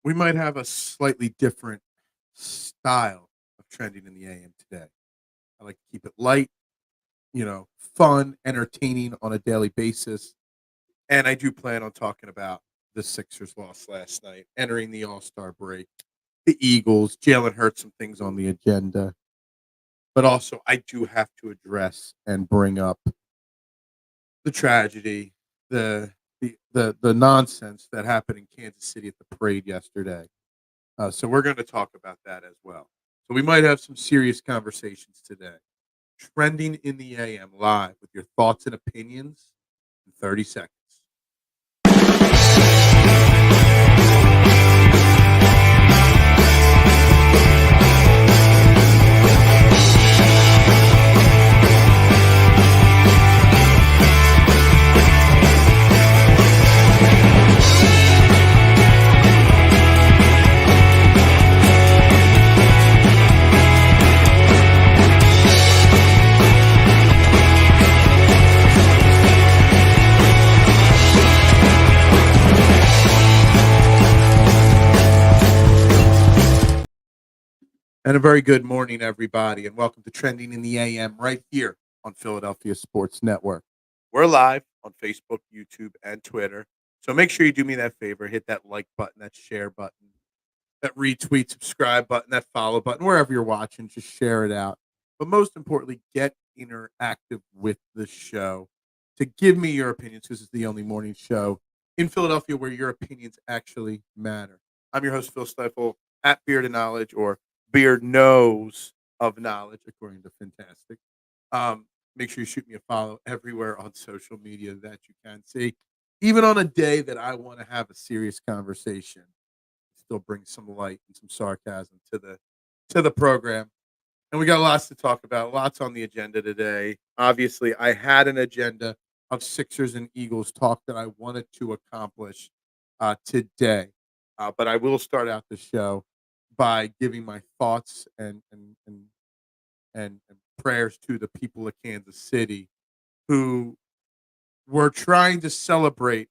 We might have a slightly different style of trending in the AM today. I like to keep it light, fun, entertaining on a daily basis. And I do plan on talking about the Sixers loss last night, entering the All-Star break, the Eagles, Jalen Hurts, some things on the agenda. But also, I do have to address and bring up the tragedy, the nonsense that happened in Kansas City at the parade yesterday. So we're going to talk about that as well. So we might have some serious conversations today. Trending in the AM live with your thoughts and opinions in 30 seconds. And a very good morning, everybody, and welcome to Trending in the AM right here on Philadelphia Sports Network. We're live on Facebook, YouTube, and Twitter. So make sure you do me that favor, hit that like button, that share button, that retweet, subscribe button, that follow button, wherever you're watching, just share it out. But most importantly, get interactive with the show to give me your opinions, because it's the only morning show in Philadelphia where your opinions actually matter. I'm your host, Phil Stiefel, at Beard of Knowledge, or Beard Knows of Knowledge, according to Fantastic. Make sure you shoot me a follow everywhere on social media that you can see. Even on a day that I want to have a serious conversation, still bring some light and some sarcasm to the program. And we got lots to talk about, lots on the agenda today. Obviously, I had an agenda of Sixers and Eagles talk that I wanted to accomplish today. But I will start out the show by giving my thoughts and prayers to the people of Kansas City who were trying to celebrate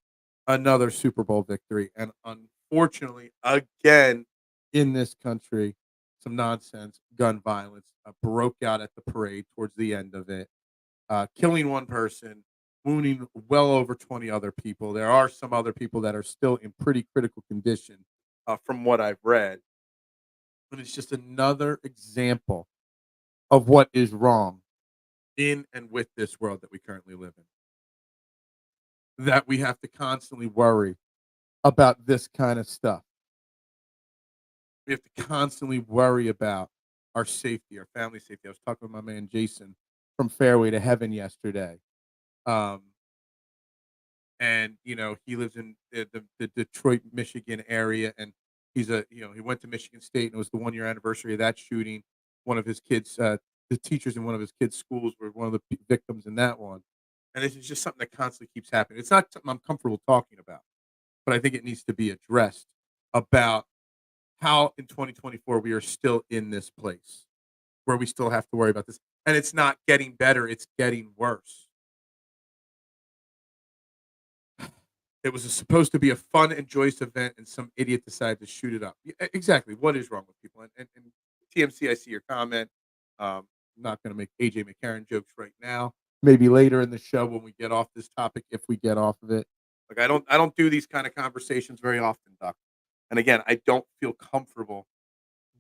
another Super Bowl victory. And unfortunately, again, in this country, some nonsense, gun violence broke out at the parade towards the end of it, killing one person, wounding well over 20 other people. There are some other people that are still in pretty critical condition from what I've read. But it's just another example of what is wrong in and with this world that we currently live in. That we have to constantly worry about this kind of stuff. We have to constantly worry about our safety, our family safety. I was talking with my man Jason from Fairway to Heaven yesterday. And he lives in the Detroit, Michigan area, and he went to Michigan State, and it was the 1 year anniversary of that shooting. One of his kids, the teachers in one of his kids' schools were one of the victims in that one. And this is just something that constantly keeps happening. It's not something I'm comfortable talking about, but I think it needs to be addressed about how in 2024 we are still in this place where we still have to worry about this. And it's not getting better, it's getting worse. It was supposed to be a fun and joyous event, and some idiot decided to shoot it up. Exactly. What is wrong with people? And TMC, I see your comment. I'm not going to make AJ McCarron jokes right now. Maybe later in the show when we get off this topic, if we get off of it. Like I don't do these kind of conversations very often, Doc. And again, I don't feel comfortable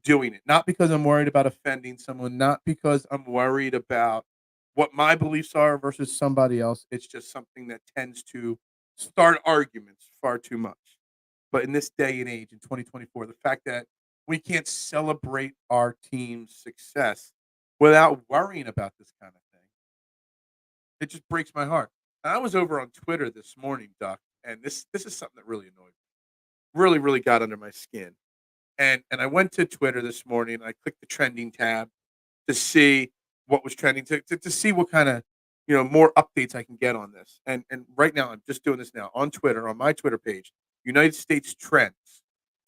doing it. Not because I'm worried about offending someone, not because I'm worried about what my beliefs are versus somebody else. It's just something that tends to start arguments far too much. But in this day and age, in 2024, the fact that we can't celebrate our team's success without worrying about this kind of thing, it just breaks my heart. And I was over on Twitter this morning, Duck, and this is something that really annoyed me. Really, really got under my skin. And I went to Twitter this morning, and I clicked the trending tab to see what was trending, to see what kind of more updates I can get on this. And right now, I'm just doing this now on Twitter, on my Twitter page. United States trends,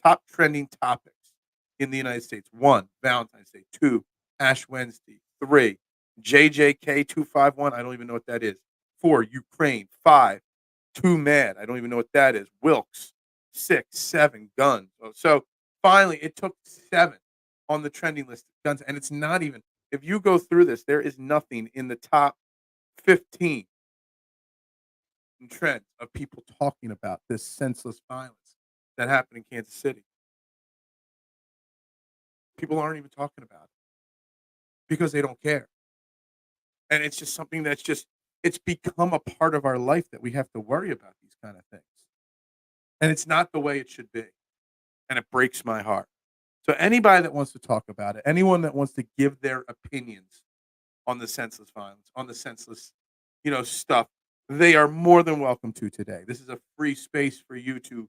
top trending topics in the United States. 1, Valentine's Day. 2, Ash Wednesday. 3, JJK251. I don't even know what that is. 4, Ukraine. 5, Too Mad. I don't even know what that is. Wilkes. 6, 7 guns. So finally, it took 7 on the trending list of guns, and it's not even. If you go through this, there is nothing in the top 15 trends of people talking about this senseless violence that happened in Kansas City. People aren't even talking about it because they don't care. And it's just something that's just it's become a part of our life that we have to worry about these kind of things. And it's not the way it should be. And it breaks my heart. So anybody that wants to talk about it, anyone that wants to give their opinions on the senseless violence, on the senseless, stuff, they are more than welcome to today. This is a free space for you to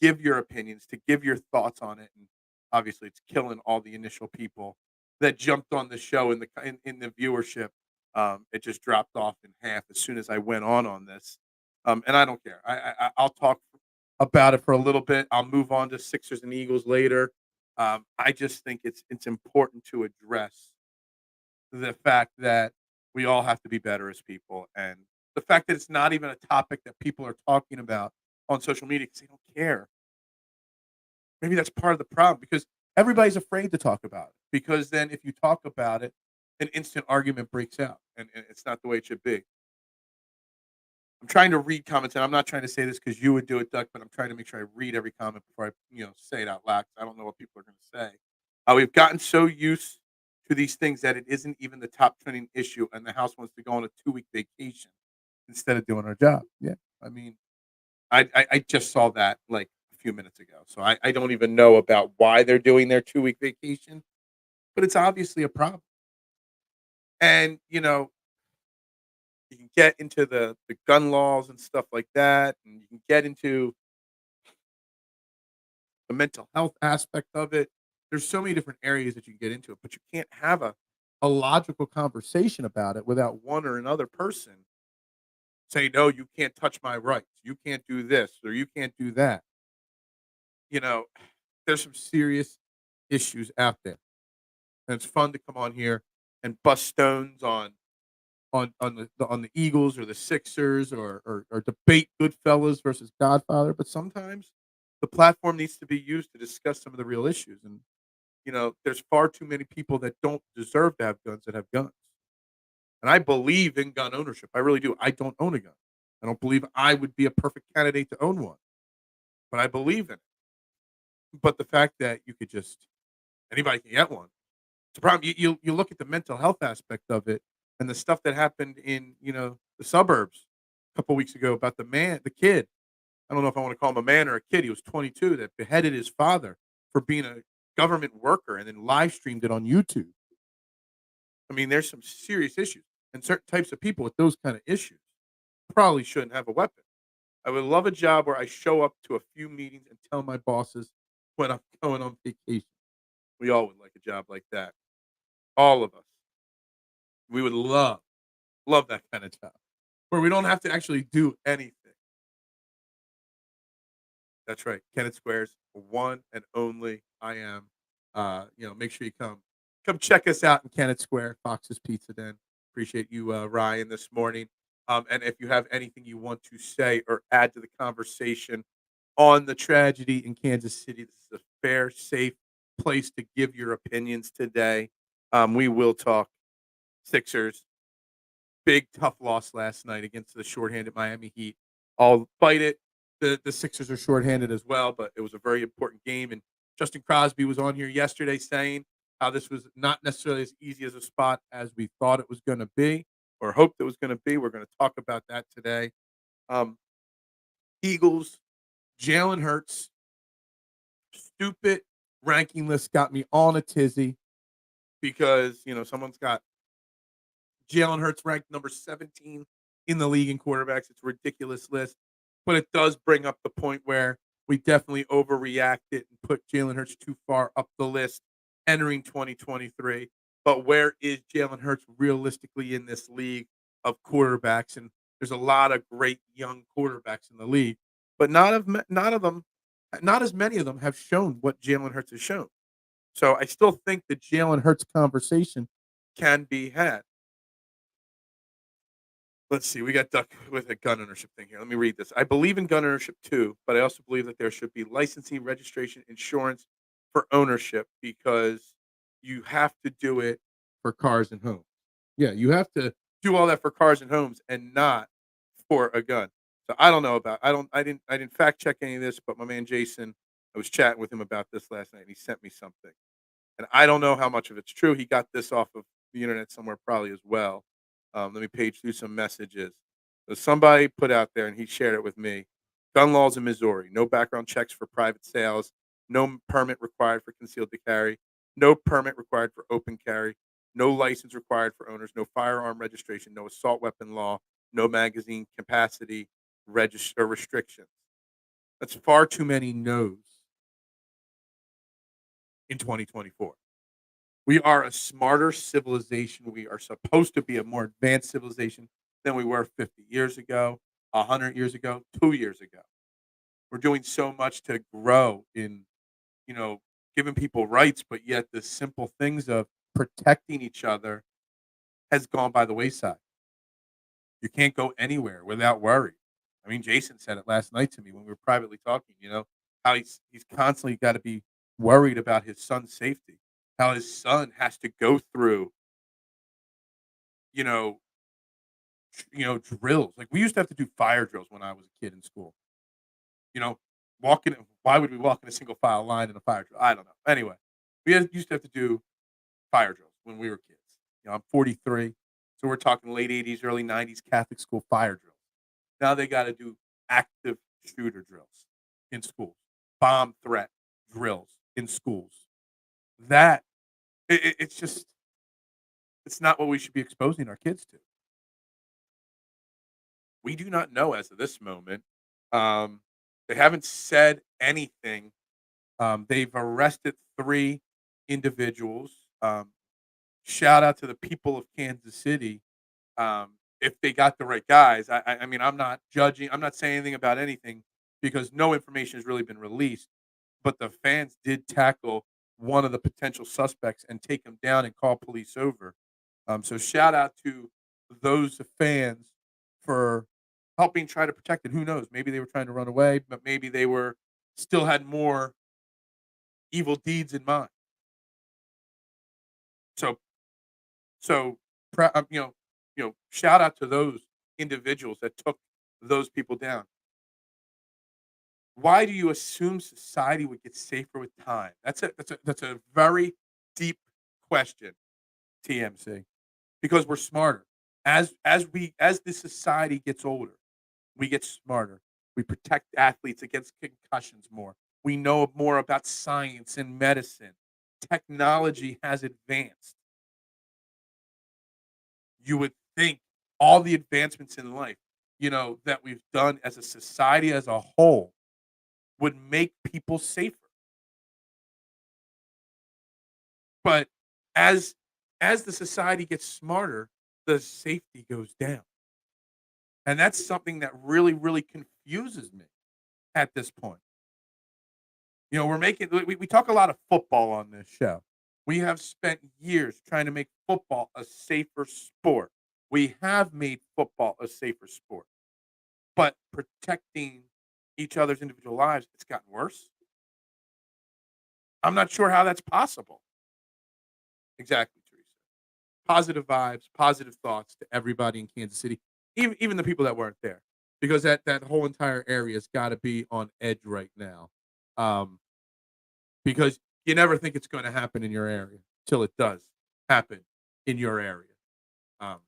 give your opinions, to give your thoughts on it. And obviously, it's killing all the initial people that jumped on the show in the viewership. It just dropped off in half as soon as I went on this. And I don't care. I'll talk about it for a little bit. I'll move on to Sixers and Eagles later. I just think it's important to address the fact that we all have to be better as people, and the fact that it's not even a topic that people are talking about on social media because they don't care. Maybe that's part of the problem because everybody's afraid to talk about it. Because then, if you talk about it, an instant argument breaks out, and it's not the way it should be. I'm trying to read comments, and I'm not trying to say this because you would do it, Duck, but I'm trying to make sure I read every comment before I, say it out loud. 'Cause I don't know what people are going to say. We've gotten so used to these things that it isn't even the top trending issue, and the house wants to go on a 2-week vacation instead of doing our job. Yeah, I mean, I just saw that like a few minutes ago, so I don't even know about why they're doing their 2-week vacation, but it's obviously a problem. And you can get into the gun laws and stuff like that, and you can get into the mental health aspect of it. There's so many different areas that you can get into it, but you can't have a logical conversation about it without one or another person say, no, you can't touch my rights. You can't do this or you can't do that. You know, there's some serious issues out there. And it's fun to come on here and bust stones on the Eagles or the Sixers or debate Goodfellas versus Godfather, but sometimes the platform needs to be used to discuss some of the real issues. And there's far too many people that don't deserve to have guns that have guns. And I believe in gun ownership. I really do. I don't own a gun. I don't believe I would be a perfect candidate to own one, but I believe in it. But the fact that you could just anybody can get one, it's a problem. You look at the mental health aspect of it and the stuff that happened in the suburbs a couple weeks ago about the kid. I don't know if I want to call him a man or a kid. He was 22 that beheaded his father for being a government worker and then live streamed it on YouTube. I mean, there's some serious issues, and certain types of people with those kind of issues probably shouldn't have a weapon. I would love a job where I show up to a few meetings and tell my bosses when I'm going on vacation. We all would like a job like that. All of us. We would love that kind of job where we don't have to actually do anything. That's right. Kenneth Squares, one and only I am. Make sure you come check us out in Kenneth Square, Fox's Pizza Den. Appreciate you, Ryan, this morning. And if you have anything you want to say or add to the conversation on the tragedy in Kansas City, this is a fair, safe place to give your opinions today. We will talk Sixers. Big tough loss last night against the shorthanded Miami Heat. I'll fight it. The Sixers are shorthanded as well, but it was a very important game. And Justin Crosby was on here yesterday saying how this was not necessarily as easy as a spot as we thought it was going to be or hoped it was going to be. We're going to talk about that today. Um, Eagles, Jalen Hurts, stupid ranking list got me all in a tizzy because someone's got Jalen Hurts ranked number 17 in the league in quarterbacks. It's a ridiculous list, but it does bring up the point where we definitely overreacted and put Jalen Hurts too far up the list entering 2023. But where is Jalen Hurts realistically in this league of quarterbacks? And there's a lot of great young quarterbacks in the league, but not as many of them have shown what Jalen Hurts has shown. So I still think the Jalen Hurts conversation can be had. Let's see. We got Duck with a gun ownership thing here. Let me read this. I believe in gun ownership too, but I also believe that there should be licensing, registration, insurance for ownership because you have to do it for cars and homes. Yeah, you have to do all that for cars and homes and not for a gun. So I don't know about. I didn't fact check any of this, but my man Jason, I was chatting with him about this last night, and he sent me something. And I don't know how much of it's true. He got this off of the internet somewhere probably as well. Let me page through some messages. So somebody put out there, and he shared it with me. Gun laws in Missouri: no background checks for private sales, no permit required for concealed to carry, no permit required for open carry, no license required for owners, no firearm registration, no assault weapon law, no magazine capacity register restrictions. That's far too many no's in 2024. We are a smarter civilization. We are supposed to be a more advanced civilization than we were 50 years ago, 100 years ago, 2 years ago. We're doing so much to grow in, you know, giving people rights, but yet the simple things of protecting each other has gone by the wayside. You can't go anywhere without worry. I mean, Jason said it last night to me when we were privately talking, how he's constantly got to be worried about his son's safety, how his son has to go through, you know, drills. Like we used to have to do fire drills when I was a kid in school. You know, walking. Why would we walk in a single file line in a fire drill? I don't know. Anyway, used to have to do fire drills when we were kids. I'm 43, so we're talking late 80s, early 90s Catholic school fire drills. Now they got to do active shooter drills in schools, bomb threat drills in schools. That it's just it's not what we should be exposing our kids to. We do not know as of this moment. Um, they haven't said anything. They've arrested 3 individuals. Shout out to the people of Kansas City. If they got the right guys, I mean, I'm not judging. I'm not saying anything about anything because no information has really been released. But the fans did tackle one of the potential suspects and take him down and call police over. So shout out to those fans for helping try to protect it. Who knows? Maybe they were trying to run away, but maybe they were still had more evil deeds in mind. So so shout out to those individuals that took those people down. Why do you assume society would get safer with time? That's a very deep question, TMC. Because we're smarter. As the society gets older, we get smarter. We protect athletes against concussions more. We know more about science and medicine. Technology has advanced. You would think all the advancements in life, that we've done as a society as a whole would make people safer. But as as the society gets smarter, the safety goes down. And that's something that really, really confuses me at this point. We talk a lot of football on this show. We have spent years trying to make football a safer sport. We have made football a safer sport, but protecting each other's individual lives, it's gotten worse. I'm not sure how that's possible. Exactly, Teresa. Positive vibes, positive thoughts to everybody in Kansas City, even the people that weren't there, because that whole entire area's got to be on edge right now, um, because you never think it's going to happen in your area till it does happen in your area. Um,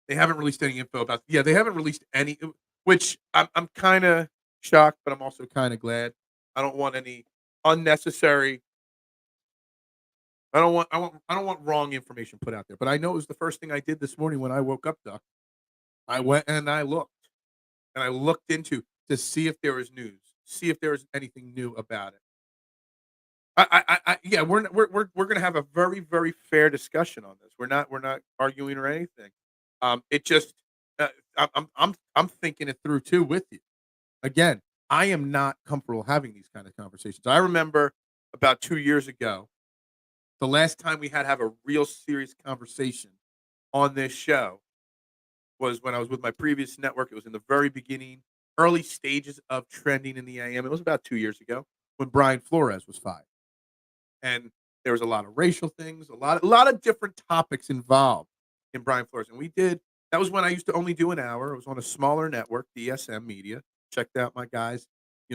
they haven't released any info about. Yeah, they haven't released any, which I'm kind of shocked, but I'm also kind of glad. I don't want any unnecessary. I don't want wrong information put out there. But I know it was the first thing I did this morning when I woke up, Doc. I went and I looked, and I looked into to see if there was news, see if there was anything new about it. Yeah, we're gonna have a very very fair discussion on this. We're not arguing or anything. It just I'm thinking it through too with you. Again, I am not comfortable having these kind of conversations. I remember about 2 years ago, the last time we had to have a real serious conversation on this show was when I was with my previous network. It was in the very beginning, early stages of trending in the AM. It was about 2 years ago when Brian Flores was fired, and there was a lot of racial things, a lot of different topics involved in Brian Flores, and we did that was when I used to only do an hour. It was on a smaller network, DSM Media. Checked out my guys,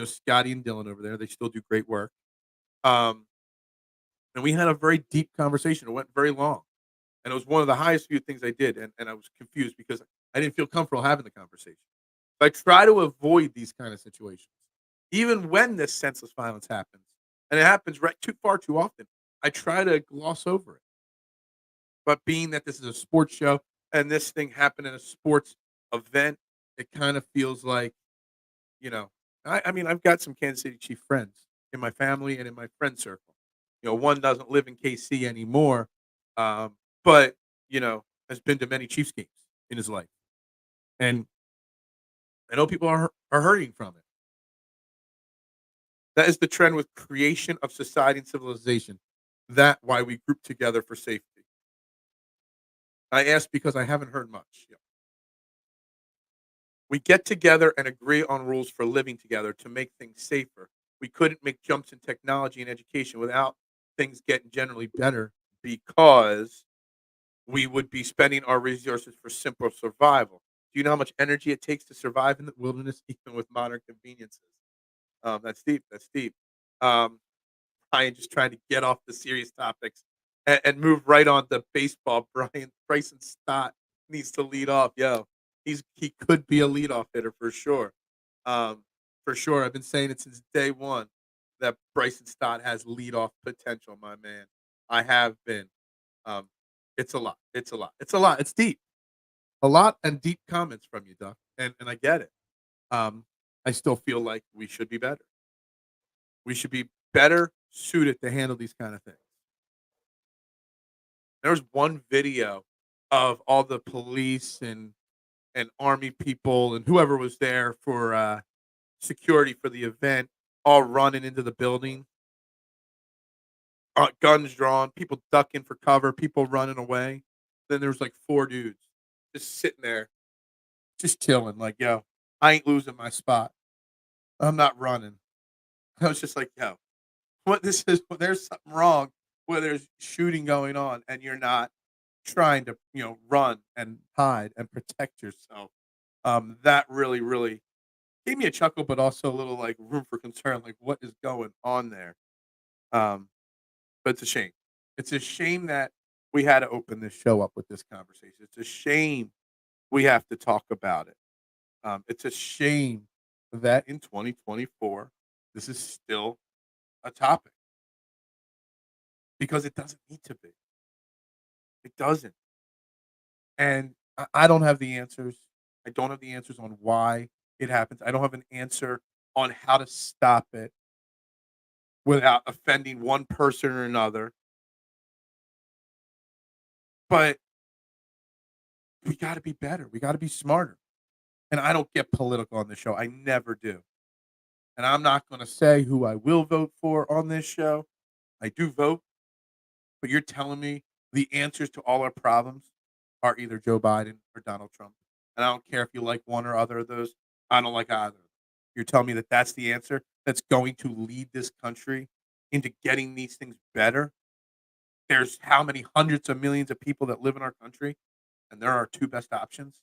Scotty and Dylan over there. They still do great work. Um, and we had a very deep conversation. It went very long. And it was one of the highest viewed things I did, and I was confused because I didn't feel comfortable having the conversation. So I try to avoid these kind of situations, even when this senseless violence happens, and it happens far too often. I try to gloss over it. But being that this is a sports show and this thing happened in a sports event, it kind of feels like, you know, I mean, I've got some Kansas City Chief friends in my family and in my friend circle. One doesn't live in KC anymore, but has been to many Chiefs games in his life, and I know people are hurting from it. That is the trend with creation of society and civilization. That why we group together for safety. I ask because I haven't heard much. Yeah. We get together and agree on rules for living together to make things safer. We couldn't make jumps in technology and education without things getting generally better because we would be spending our resources for simple survival. Do you know how much energy it takes to survive in the wilderness, even with modern conveniences? That's deep. That's deep. Um, Brian just trying to get off the serious topics and move right on to baseball. Bryson Stott needs to lead off. Yo, he could be a leadoff hitter for sure. Um, for sure. I've been saying it since day one that Bryson Stott has leadoff potential, my man. I have been. Um, it's a lot. It's a lot. It's a lot. It's deep. A lot and deep comments from you, Duck. And I get it. Um, I still feel like we should be better. We should be better suited to handle these kind of things. There was one video of all the police and army people and whoever was there for security for the event all running into the building, guns drawn, people ducking for cover, people running away. Then there was like four dudes just sitting there, just chilling, like, yo, I ain't losing my spot. I'm not running. I was just like, yo, what this is, there's something wrong where there's shooting going on and you're not trying to, run and hide and protect yourself. That really, really gave me a chuckle, but also a little like room for concern, like what is going on there? Um, but it's a shame. It's a shame that we had to open this show up with this conversation. It's a shame we have to talk about it. It's a shame that in 2024, this is still a topic because it doesn't need to be. It doesn't. And I don't have the answers. I don't have the answers on why it happens. I don't have an answer on how to stop it without offending one person or another. But we got to be better. We got to be smarter. And I don't get political on this show. I never do. And I'm not going to say who I will vote for on this show. I do vote, but you're telling me the answers to all our problems are either Joe Biden or Donald Trump. And I don't care if you like one or other of those. I don't like either. You're telling me that that's the answer that's going to lead this country into getting these things better. There's how many hundreds of millions of people that live in our country, and there are two best options.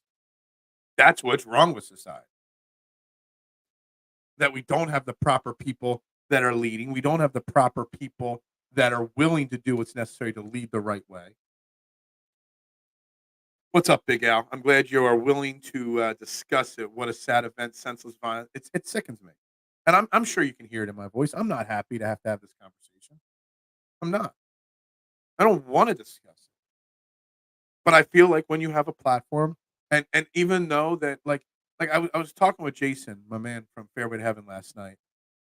That's what's wrong with society. That we don't have the proper people that are leading. We don't have the proper people that are willing to do what's necessary to lead the right way. What's up, Big Al? I'm glad you are willing to discuss it. What a sad event, senseless violence. It sickens me, and I'm sure you can hear it in my voice. I'm not happy to have this conversation. I'm not. I don't want to discuss it, but I feel like when you have a platform, and even though that I was talking with Jason, my man from Fairway to Heaven last night,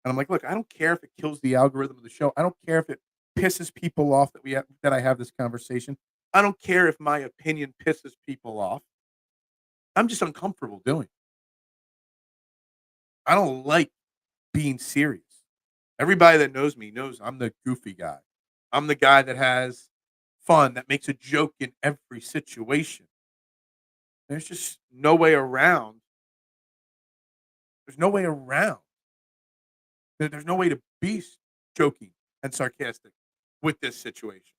and I'm like, look, I don't care if it kills the algorithm of the show. I don't care if it pisses people off that I have this conversation. I don't care if my opinion pisses people off. I'm just uncomfortable doing it. I don't like being serious. Everybody that knows me knows I'm the goofy guy. I'm the guy that has fun, that makes a joke in every situation. There's just no way around. There's no way around. There's no way to be joking and sarcastic with this situation.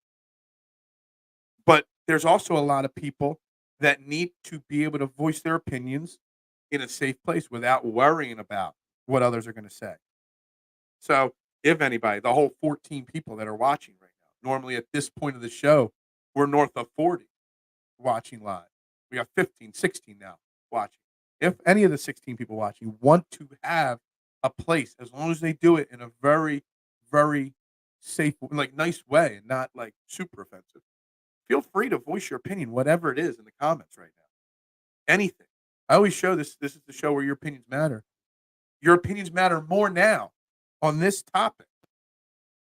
But there's also a lot of people that need to be able to voice their opinions in a safe place without worrying about what others are going to say. So, if anybody, the whole 14 people that are watching right now, normally at this point of the show, we're north of 40 watching live. We got 15, 16 now watching. If any of the 16 people watching want to have a place, as long as they do it in a very, very safe, like nice way and not like super offensive, feel free to voice your opinion, whatever it is, in the comments right now. Anything. I always show this. This is the show where your opinions matter. Your opinions matter more now on this topic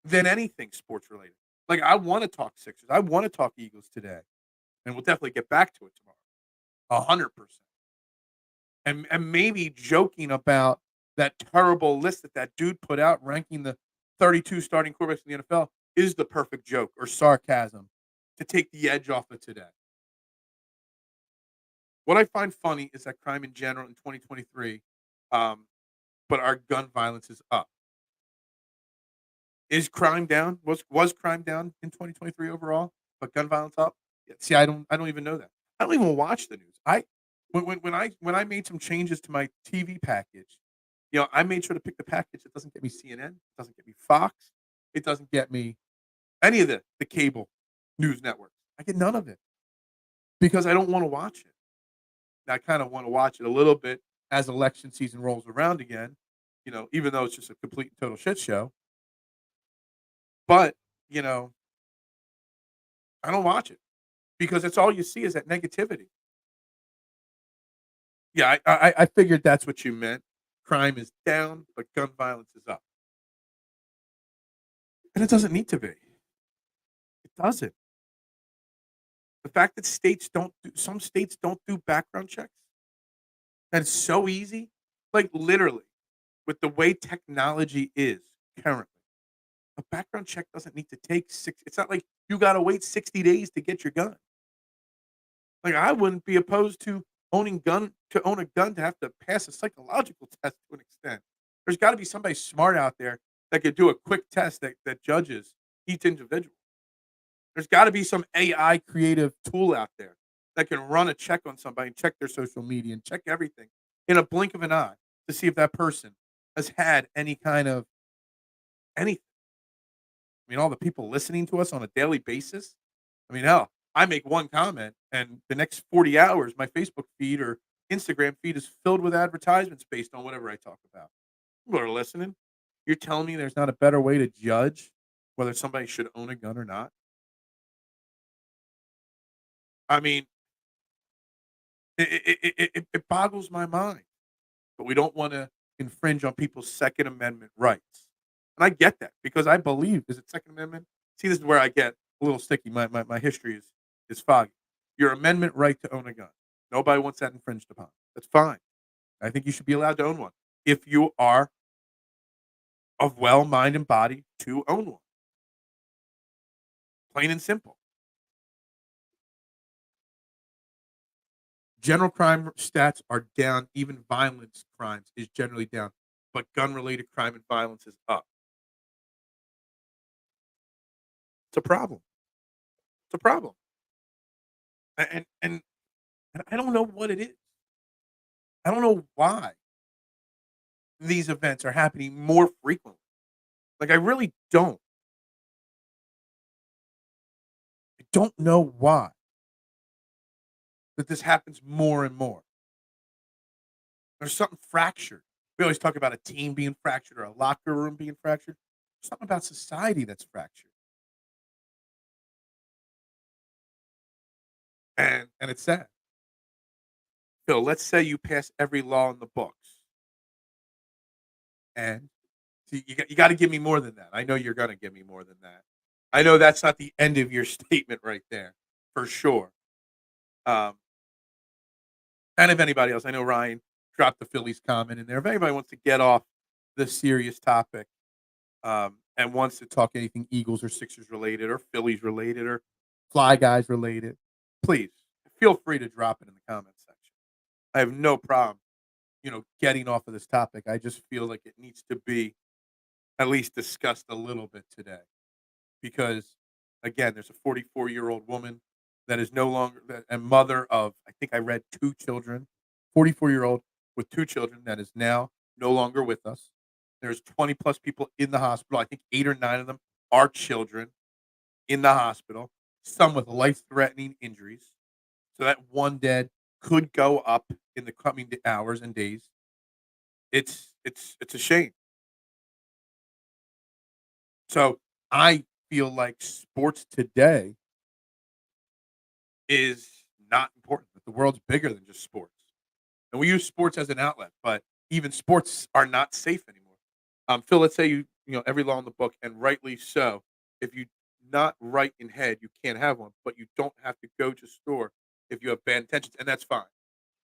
than anything sports related. Like, I want to talk Sixers. I want to talk Eagles today, and we'll definitely get back to it tomorrow. 100%. And maybe joking about that terrible list that dude put out ranking the 32 starting quarterbacks in the NFL is the perfect joke or sarcasm to take the edge off of today. What I find funny is that crime in general in 2023, but our gun violence is up. Is crime down? Was crime down in 2023 overall, but gun violence up? Yeah, see, I don't even know that. I don't even watch the news. When I made some changes to my TV package, I made sure to pick the package that doesn't get me CNN, doesn't get me Fox, it doesn't get me any of the cable news networks. I get none of it because I don't want to watch it. I kind of want to watch it a little bit as election season rolls around again, even though it's just a complete and total shit show. But, I don't watch it because that's all you see is that negativity. Yeah, I figured that's what you meant. Crime is down, but gun violence is up. And it doesn't need to be. It doesn't. The fact that some states don't do background checks, and it's so easy, like literally, with the way technology is currently, a background check doesn't need to take it's not like you gotta wait 60 days to get your gun. Like, I wouldn't be opposed to own a gun to have to pass a psychological test to an extent. There's gotta be somebody smart out there that could do a quick test that judges each individual. There's gotta be some AI creative tool out there that can run a check on somebody and check their social media and check everything in a blink of an eye to see if that person has had any kind of anything. I mean, all the people listening to us on a daily basis. I mean, hell, I make one comment, and the next 40 hours, my Facebook feed or Instagram feed is filled with advertisements based on whatever I talk about. People are listening. You're telling me there's not a better way to judge whether somebody should own a gun or not? I mean, it boggles my mind. But we don't want to infringe on people's Second Amendment rights. And I get that because I believe, is it Second Amendment? See, this is where I get a little sticky. My history is foggy. Your amendment right to own a gun. Nobody wants that infringed upon. That's fine. I think you should be allowed to own one if you are of well mind and body to own one. Plain and simple. General crime stats are down. Even violence crimes is generally down, but gun-related crime and violence is up. It's a problem. It's a problem. And I don't know what it is. I don't know why these events are happening more frequently. Like, I really don't. I don't know why that this happens more and more. There's something fractured. We always talk about a team being fractured or a locker room being fractured. There's something about society that's fractured. And it's sad. Phil, let's say you pass every law in the books. And see, you got to give me more than that. I know you're going to give me more than that. I know that's not the end of your statement right there, for sure. Um, and if anybody else, I know Ryan dropped the Phillies comment in there. If anybody wants to get off the serious topic and wants to talk anything Eagles or Sixers related or Phillies related or Fly Guys related, please feel free to drop it in the comments section. I have no problem, getting off of this topic. I just feel like it needs to be at least discussed a little bit today because, again, there's a 44-year-old woman that is no longer a mother of, I think I read 2 children, 44-year-old with 2 children that is now no longer with us. There's 20 plus people in the hospital. I think 8 or 9 of them are children in the hospital, some with life-threatening injuries. So that one dead could go up in the coming hours and days. It's a shame. So I feel like sports today is not important. That the world's bigger than just sports, and we use sports as an outlet. But even sports are not safe anymore. Phil, let's say every law in the book, and rightly so. If you not right in head, you can't have one, but you don't have to go to store if you have bad intentions, and that's fine.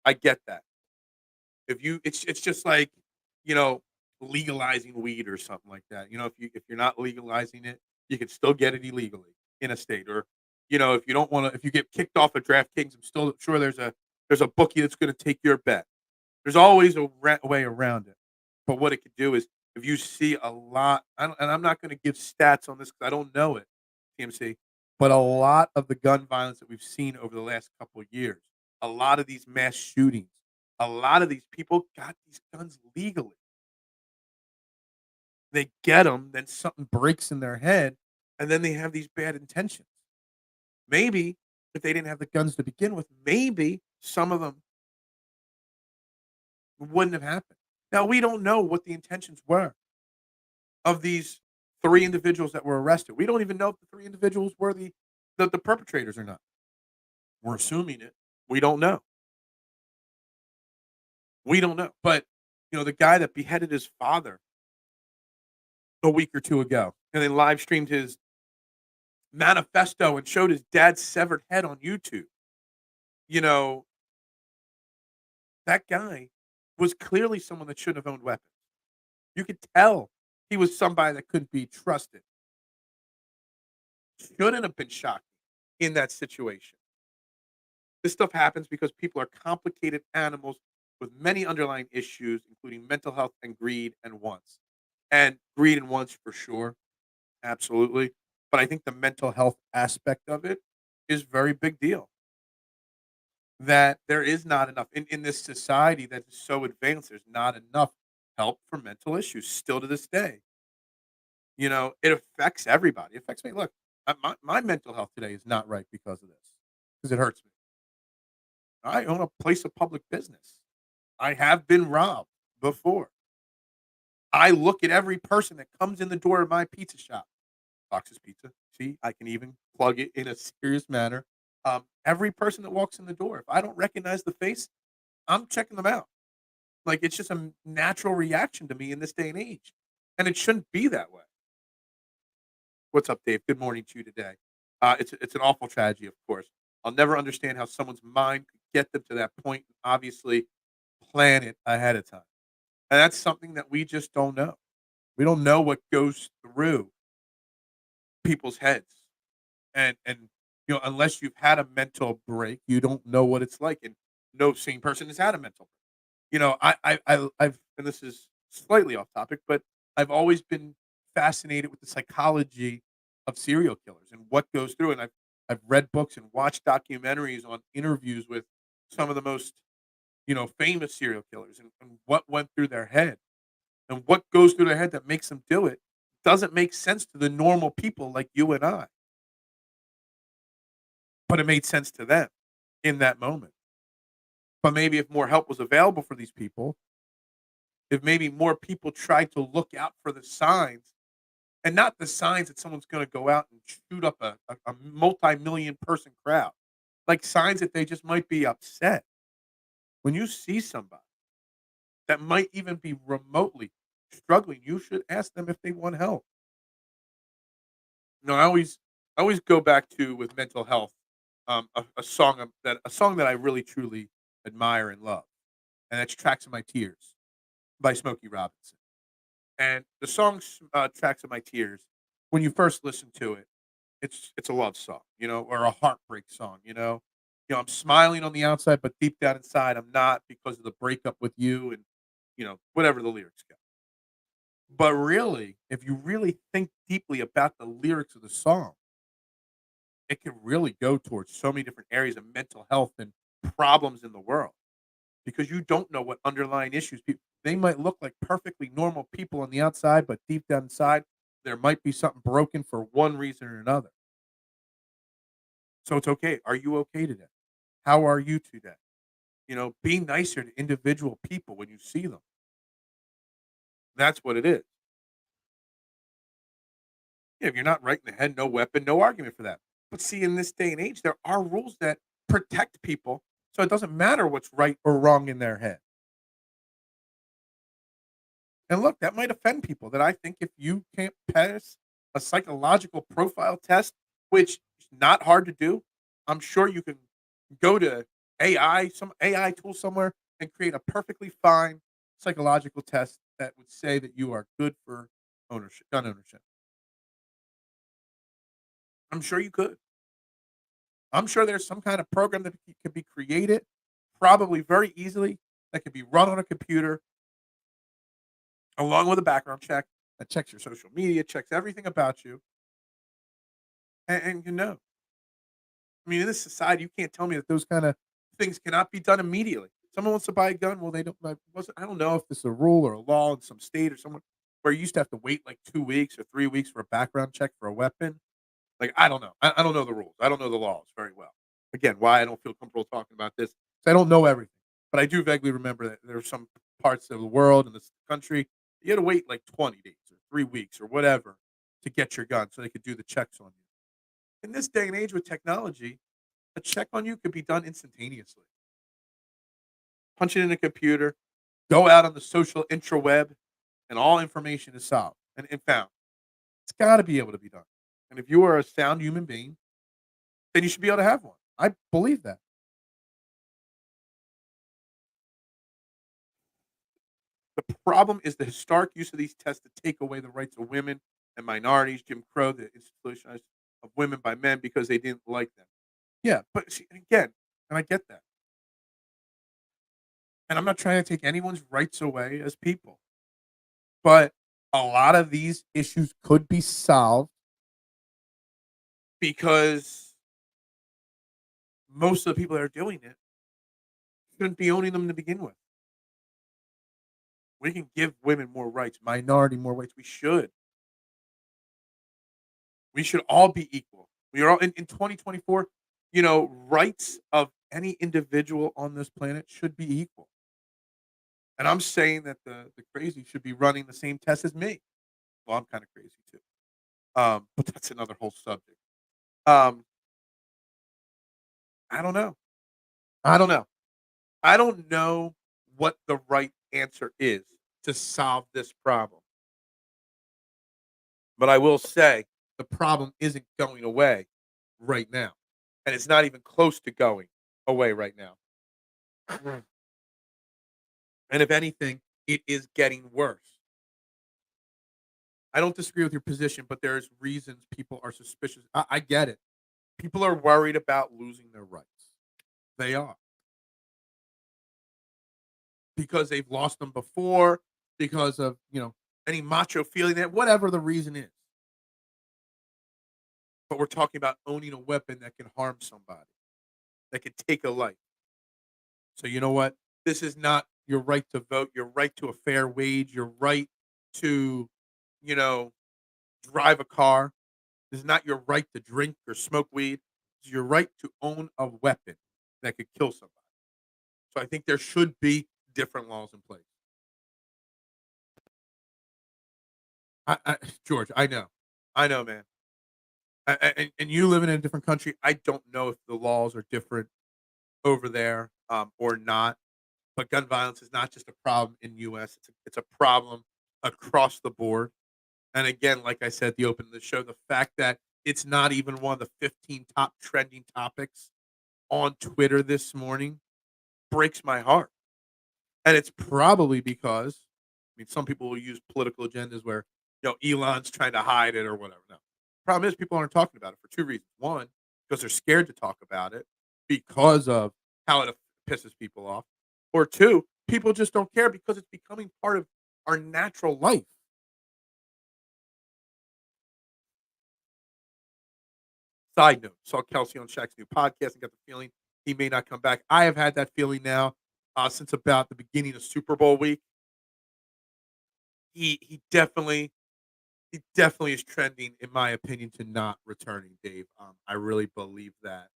I get that. It's just like, you know, legalizing weed or something like that. If you're not legalizing it, you can still get it illegally in a state. Or, if you don't want to, if you get kicked off of DraftKings, I'm still sure there's a bookie that's going to take your bet. There's always a way around it. But what it could do is if you see a lot, and I'm not going to give stats on this because I don't know it, TMC, but a lot of the gun violence that we've seen over the last couple of years, a lot of these mass shootings, a lot of these people got these guns legally. They get them, then something breaks in their head, and then they have these bad intentions. Maybe if they didn't have the guns to begin with, maybe some of them wouldn't have happened. Now, we don't know what the intentions were of these 3 individuals that were arrested. We don't even know if the 3 individuals were the perpetrators or not. We're assuming it. We don't know. We don't know. But, the guy that beheaded his father a week or 2 ago and then live streamed his manifesto and showed his dad's severed head on YouTube. You know, that guy was clearly someone that shouldn't have owned weapons. You could tell he was somebody that couldn't be trusted. Shouldn't have been shot in that situation. This stuff happens because people are complicated animals with many underlying issues, including mental health and greed and wants. And greed and wants for sure, absolutely. But I think the mental health aspect of it is very big deal. That there is not enough in this society that is so advanced. There's not enough help for mental issues still to this day. It affects everybody. It affects me. Look, my mental health today is not right because of this, because it hurts me. I own a place of public business. I have been robbed before. I look at every person that comes in the door of my pizza shop. Fox's Pizza. See, I can even plug it in a serious manner. Every person that walks in the door, if I don't recognize the face, I'm checking them out. Like, it's just a natural reaction to me in this day and age, and it shouldn't be that way. What's up, Dave? Good morning to you today. It's an awful tragedy, of course. I'll never understand how someone's mind could get them to that point and obviously plan it ahead of time. And that's something that we just don't know. We don't know what goes through people's heads. And unless you've had a mental break, you don't know what it's like. And no sane person has had a mental break. I've and this is slightly off topic, but I've always been fascinated with the psychology of serial killers and what goes through. And I've read books and watched documentaries on interviews with some of the most famous serial killers and what went through their head and what goes through their head that makes them do it doesn't make sense to the normal people like you and I, but it made sense to them in that moment. But maybe if more help was available for these people, if maybe more people tried to look out for the signs and not the signs that someone's going to go out and shoot up a multi-million person crowd, like signs that they just might be upset. When you see somebody that might even be remotely struggling, you should ask them if they want help. I always go back to with mental health, a song that I really truly admire and love, and that's "Tracks of My Tears" by Smokey Robinson. And the song "Tracks of My Tears," when you first listen to it, it's a love song, or a heartbreak song. I'm smiling on the outside, but deep down inside, I'm not because of the breakup with you and, whatever the lyrics go. But really, if you really think deeply about the lyrics of the song, it can really go towards so many different areas of mental health and problems in the world because you don't know what underlying issues people they might look like perfectly normal people on the outside, but deep down inside, there might be something broken for one reason or another. So it's okay. Are you okay today? How are you today? Be nicer to individual people when you see them. That's what it is. Yeah, if you're not right in the head, no weapon, no argument for that. But see, in this day and age, there are rules that protect people, so it doesn't matter what's right or wrong in their head. And look, that might offend people that I think if you can't pass a psychological profile test, which is not hard to do, I'm sure you can go to some AI tool somewhere and create a perfectly fine psychological test that would say that you are good for gun ownership. I'm sure you could. I'm sure there's some kind of program that could be created, probably very easily, that could be run on a computer along with a background check that checks your social media, checks everything about you, and you know. I mean, in this society, you can't tell me that those kind of things cannot be done immediately. Someone wants to buy a gun, well, they don't. I don't know if this is a rule or a law in some state or somewhere where you used to have to wait like 2 weeks or 3 weeks for a background check for a weapon. Like, I don't know. I don't know the rules. I don't know the laws very well. Again, why I don't feel comfortable talking about this, 'cause I don't know everything. But I do vaguely remember that there are some parts of the world and this country, you had to wait like 20 days or 3 weeks or whatever to get your gun so they could do the checks on you. In this day and age with technology, a check on you could be done instantaneously. Punch it in a computer, go out on the social intraweb, and all information is solved and found. It's got to be able to be done. And if you are a sound human being, then you should be able to have one. I believe that. The problem is the historic use of these tests to take away the rights of women and minorities, Jim Crow, the institutionalization of women by men because they didn't like them. Yeah, but see, again, and I get that. And I'm not trying to take anyone's rights away as people, but a lot of these issues could be solved because most of the people that are doing it shouldn't be owning them to begin with. We can give women more rights, minority more rights. We should. We should all be equal. We are all in 2024, rights of any individual on this planet should be equal. And I'm saying that the crazy should be running the same test as me. Well, I'm kind of crazy too. But that's another whole subject. Um, I don't know. I don't know. I don't know what the right answer is to solve this problem. But I will say the problem isn't going away right now. And it's not even close to going away right now. And if anything, it is getting worse. I don't disagree with your position, but there's reasons people are suspicious. I get it. People are worried about losing their rights. They are because they've lost them before, because of any macho feeling that whatever the reason is. But we're talking about owning a weapon that can harm somebody, that can take a life. So you know what? This is not your right to vote, your right to a fair wage, your right to, you know, drive a car. This is not your right to drink or smoke weed. It's your right to own a weapon that could kill somebody. So I think there should be different laws in place. George, I know, man. And you live in a different country. I don't know if the laws are different over there or not. But gun violence is not just a problem in U.S. It's a problem across the board. And again, like I said at the open of the show, the fact that it's not even one of the 15 top trending topics on Twitter this morning breaks my heart. And it's probably because, I mean, some people will use political agendas where, Elon's trying to hide it or whatever. No. Problem is people aren't talking about it for two reasons. One, because they're scared to talk about it. because of how it pisses people off, or 2, people just don't care because it's becoming part of our natural life. Side note, saw Kelce on Shaq's new podcast and got the feeling he may not come back. I have had that feeling now, since about the beginning of Super Bowl week. He definitely is trending, in my opinion, to not returning, Dave. I really believe that.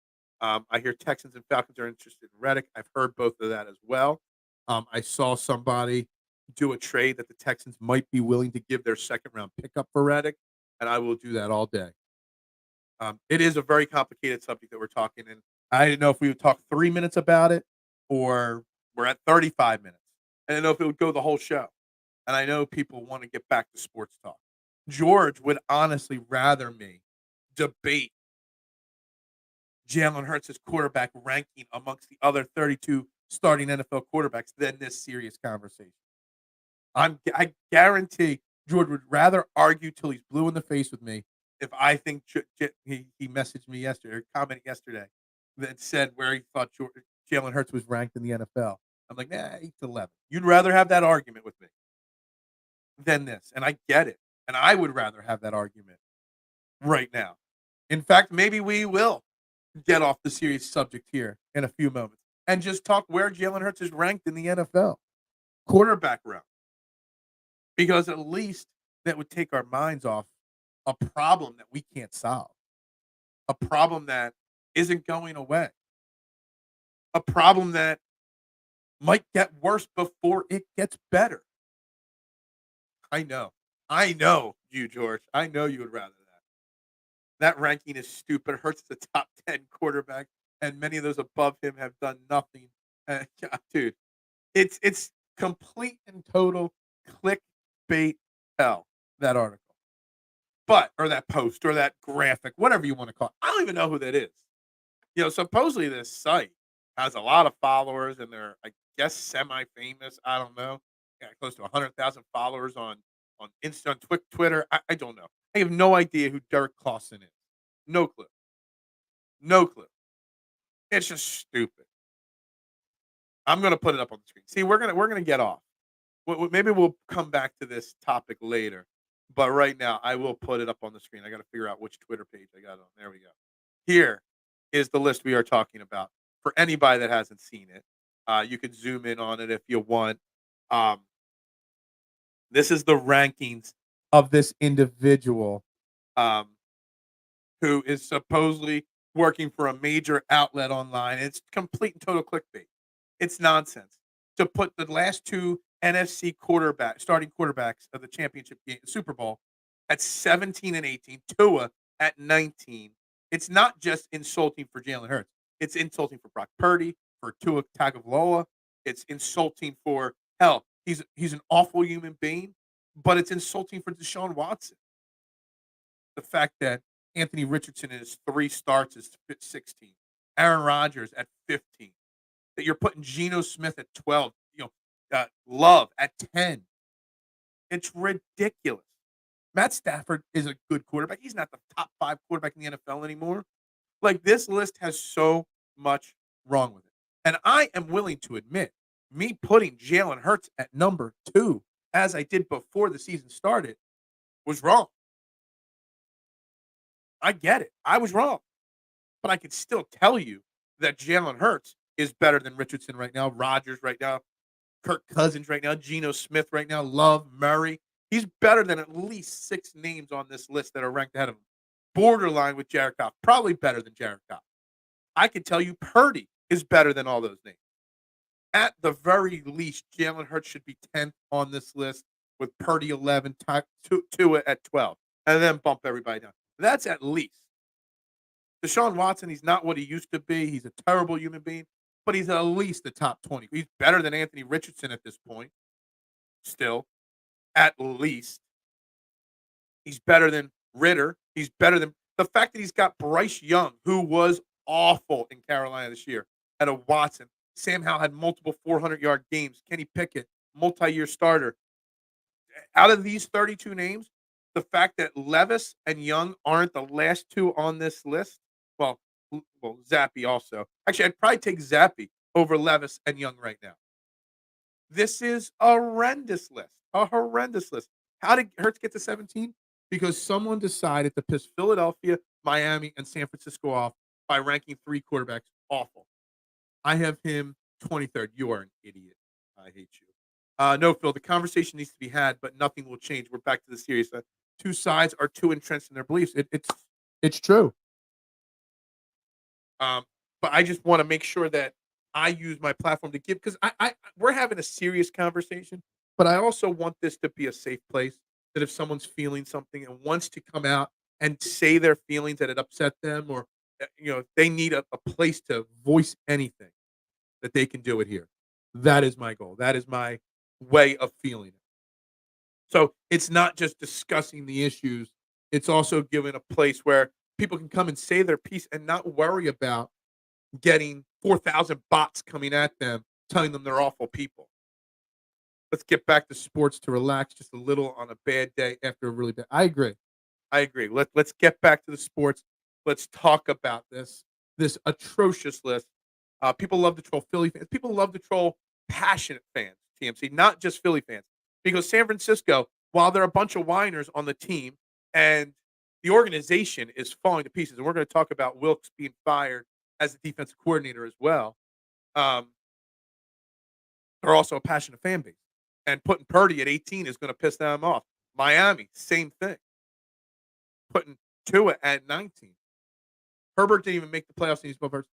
I hear Texans and Falcons are interested in Reddick. I've heard both of that as well. I saw somebody do a trade that the Texans might be willing to give their second round pickup for Reddick, and I will do that all day. It is a very complicated subject that we're talking, and I didn't know if we would talk 3 minutes about it or we're at 35 minutes. I didn't know if it would go the whole show. And I know people want to get back to sports talk. George would honestly rather me debate Jalen Hurts' quarterback ranking amongst the other 32 starting NFL quarterbacks than this serious conversation. I guarantee George would rather argue till he's blue in the face with me if I think he messaged me yesterday or commented yesterday that said where he thought Jalen Hurts was ranked in the NFL. I'm like, nah, he's 11. You'd rather have that argument with me than this, and I get it. And I would rather have that argument right now. In fact, maybe we will get off the serious subject here in a few moments and just talk where Jalen Hurts is ranked in the NFL quarterback round, because at least that would take our minds off a problem that we can't solve, a problem that isn't going away, a problem that might get worse before it gets better. I know. I know you, George. I know you would rather that. That ranking is stupid. Hurts the top 10 quarterback, and many of those above him have done nothing. Yeah, dude, it's complete and total clickbait hell, that article. But or that post or that graphic, whatever you want to call it. I don't even know who that is. Supposedly this site has a lot of followers and they're, I guess, semi-famous. I don't know. Yeah, close to 100,000 followers on Insta, on Twitter. I don't know. I have no idea who Derek Clausen is. No clue. No clue. It's just stupid. I'm gonna put it up on the screen. See, we're gonna get off. Maybe we'll come back to this topic later. But right now, I will put it up on the screen. I got to figure out which Twitter page I got it on. There we go. Here is the list we are talking about. For anybody that hasn't seen it, you can zoom in on it if you want. Um, this is the rankings of this individual, um, who is supposedly working for a major outlet online. It's complete and total clickbait. It's nonsense to put the last two NFC starting quarterbacks of the championship game, Super Bowl, at 17 and 18, Tua at 19. It's not just insulting for Jalen Hurts. It's insulting for Brock Purdy, for Tua Tagovailoa. It's insulting for hell. He's an awful human being, but it's insulting for Deshaun Watson. The fact that Anthony Richardson in his 3 starts is 16, Aaron Rodgers at 15, that you're putting Geno Smith at 12, Love at 10. It's ridiculous. Matt Stafford is a good quarterback. He's not the top 5 quarterback in the NFL anymore. Like, this list has so much wrong with it. And I am willing to admit, me putting Jalen Hurts at number 2, as I did before the season started, was wrong. I get it. I was wrong. But I can still tell you that Jalen Hurts is better than Richardson right now, Rodgers right now, Kirk Cousins right now, Geno Smith right now, Love, Murray. He's better than at least 6 names on this list that are ranked ahead of him. Borderline with Jared Goff. Probably better than Jared Goff. I can tell you Purdy is better than all those names. At the very least, Jalen Hurts should be 10th on this list with Purdy 11, Tua at 12, and then bump everybody down. That's at least. Deshaun Watson, he's not what he used to be. He's a terrible human being, but he's at least the top 20. He's better than Anthony Richardson at this point, still, at least. He's better than Ritter. He's better than the fact that he's got Bryce Young, who was awful in Carolina this year, at a Watson. Sam Howell had multiple 400-yard games. Kenny Pickett, multi-year starter. Out of these 32 names, the fact that Levis and Young aren't the last 2 on this list, well, well, Zappy also. Actually, I'd probably take Zappy over Levis and Young right now. This is a horrendous list. A horrendous list. How did Hurts get to 17? Because someone decided to piss Philadelphia, Miami, and San Francisco off by ranking 3 quarterbacks awful. I have him 23rd. You are an idiot. I hate you. No, Phil, the conversation needs to be had, but nothing will change. We're back to the series. Two sides are too entrenched in their beliefs. It's true. Um, but I just want to make sure that I use my platform to give because I we're having a serious conversation, but I also want this to be a safe place that if someone's feeling something and wants to come out and say their feelings that it upset them or if they need a place to voice anything that they can do it here. That is my goal. That is my way of feeling it. So it's not just discussing the issues, it's also giving a place where people can come and say their piece and not worry about getting 4,000 bots coming at them, telling them they're awful people. Let's get back to sports to relax just a little on a bad day after a really bad. I agree. I agree. Let's get back to the sports. Let's talk about this atrocious list. People love to troll Philly fans. People love to troll passionate fans. TMC, not just Philly fans, because San Francisco, while they're a bunch of whiners on the team, and the organization is falling to pieces, and we're going to talk about Wilkes being fired as the defensive coordinator as well. Um, they're also a passionate fan base, and putting Purdy at 18 is going to piss them off. Miami, same thing. Putting Tua at 19. Herbert didn't even make the playoffs, and he's above Hurts.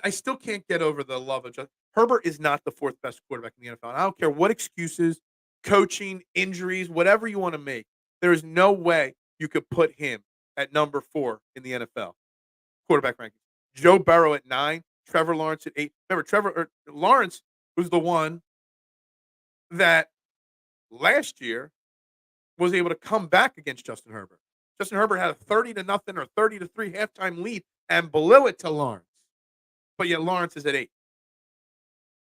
I still can't get over the love of Justin Herbert is not the 4th best quarterback in the NFL. And I don't care what excuses, coaching, injuries, whatever you want to make. There is no way you could put him at number 4 in the NFL quarterback rankings. Joe Burrow at 9, Trevor Lawrence at 8. Remember, Lawrence was the one that last year was able to come back against Justin Herbert. Justin Herbert had a 30-0 or 30-3 halftime lead and blew it to Lawrence. But yet Lawrence is at 8.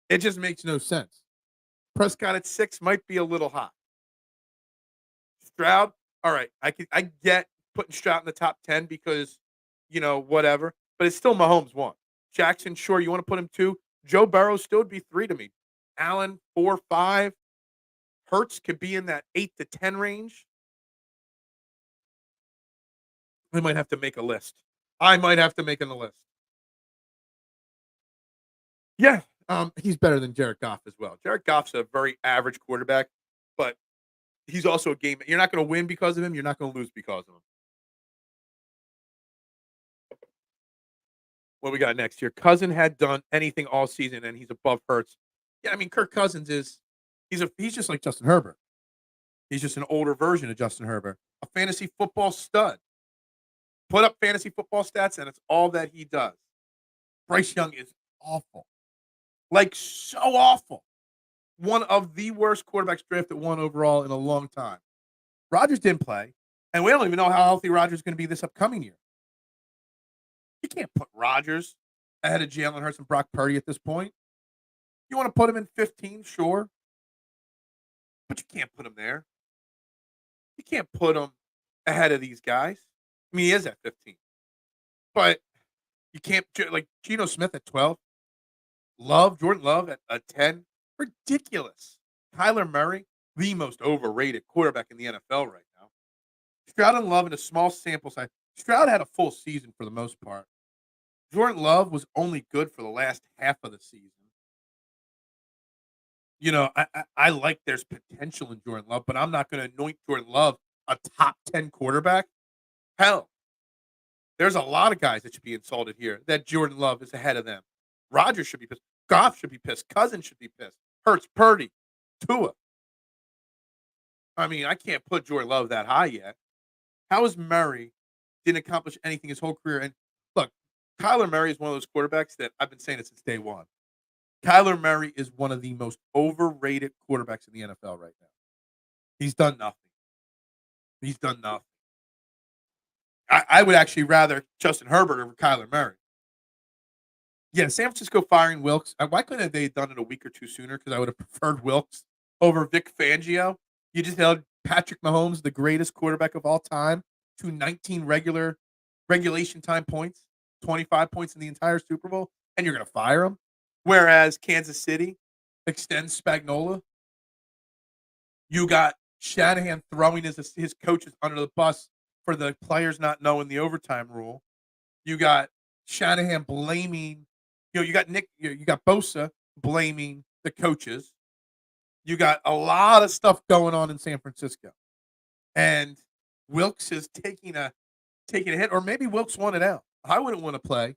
It just makes no sense. Prescott at 6 might be a little hot. Stroud, all right. I get putting Stroud in the top 10 because, whatever. But it's still Mahomes 1. Jackson, sure, you want to put him 2. Joe Burrow still would be 3 to me. Allen, 4, 5. Hurts could be in that 8 to 10 range. I might have to make a list. I might have to make a list. Yeah, he's better than Jared Goff as well. Jared Goff's a very average quarterback, but he's also a game. You're not going to win because of him. You're not going to lose because of him. What we got next here? Cousin had done anything all season, and he's above Hurts. Yeah, I mean, Kirk Cousins he's just like Justin Herbert. He's just an older version of Justin Herbert, a fantasy football stud. Put up fantasy football stats, and it's all that he does. Bryce Young is awful. Like, so awful. One of the worst quarterbacks drafted 1 overall in a long time. Rodgers didn't play, and we don't even know how healthy Rodgers is going to be this upcoming year. You can't put Rodgers ahead of Jalen Hurts and Brock Purdy at this point. You want to put him in 15, sure. But you can't put him there. You can't put him ahead of these guys. I mean, he is at 15. But you can't, like, Geno Smith at 12. Jordan Love at 10. Ridiculous. Kyler Murray, the most overrated quarterback in the NFL right now. Stroud and Love in a small sample size. Stroud had a full season for the most part. Jordan Love was only good for the last half of the season. I like there's potential in Jordan Love, but I'm not going to anoint Jordan Love a top 10 quarterback. Hell, there's a lot of guys that should be insulted here that Jordan Love is ahead of them. Rodgers should be pissed. Goff should be pissed. Cousins should be pissed. Hurts, Purdy, Tua. I mean, I can't put Jordan Love that high yet. How is Murray didn't accomplish anything his whole career? And look, Kyler Murray is one of those quarterbacks that I've been saying it since day one. Kyler Murray is one of the most overrated quarterbacks in the NFL right now. He's done nothing. He's done nothing. I would actually rather Justin Herbert over Kyler Murray. Yeah, San Francisco firing Wilkes. Why couldn't they have done it a week or two sooner? Because I would have preferred Wilkes over Vic Fangio. You just held Patrick Mahomes, the greatest quarterback of all time, to 19 regulation time points. 25 points in the entire Super Bowl, and you're going to fire him. Whereas Kansas City extends Spagnuolo. You got Shanahan throwing his coaches under the bus for the players not knowing the overtime rule. You got Shanahan blaming, you got you got Bosa blaming the coaches. You got a lot of stuff going on in San Francisco. And Wilks is taking a hit, or maybe Wilks wanted out. I wouldn't want to play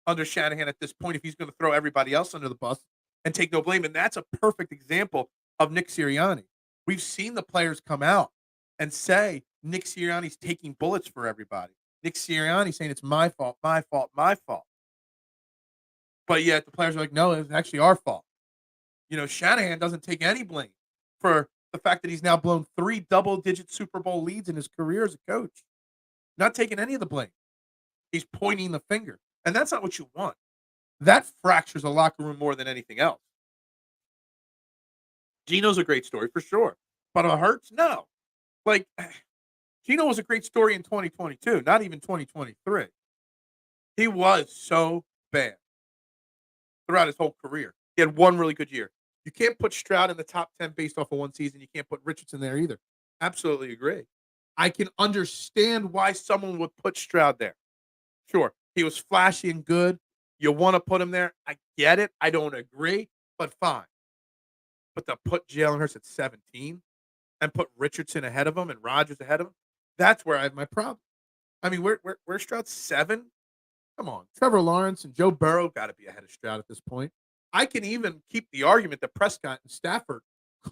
under Shanahan at this point if he's going to throw everybody else under the bus and take no blame. And that's a perfect example of Nick Sirianni. We've seen the players come out and say Nick Sirianni's taking bullets for everybody. Nick Sirianni saying it's my fault, my fault, my fault. But yet the players are like, no, it's actually our fault. Shanahan doesn't take any blame for the fact that he's now blown 3 double-digit Super Bowl leads in his career as a coach. Not taking any of the blame. He's pointing the finger. And that's not what you want. That fractures a locker room more than anything else. Gino's a great story for sure. But Hurts, no. Like, Gino was a great story in 2022, not even 2023. He was so bad throughout his whole career. He had one really good year. You can't put Stroud in the top 10 based off of one season. You can't put Richardson there either. Absolutely agree. I can understand why someone would put Stroud there. Sure, he was flashy and good. You want to put him there. I get it. I don't agree, but fine. But to put Jalen Hurts at 17 and put Richardson ahead of him and Rodgers ahead of him, that's where I have my problem. I mean, where's Stroud? 7? Come on. Trevor Lawrence and Joe Burrow got to be ahead of Stroud at this point. I can even keep the argument that Prescott and Stafford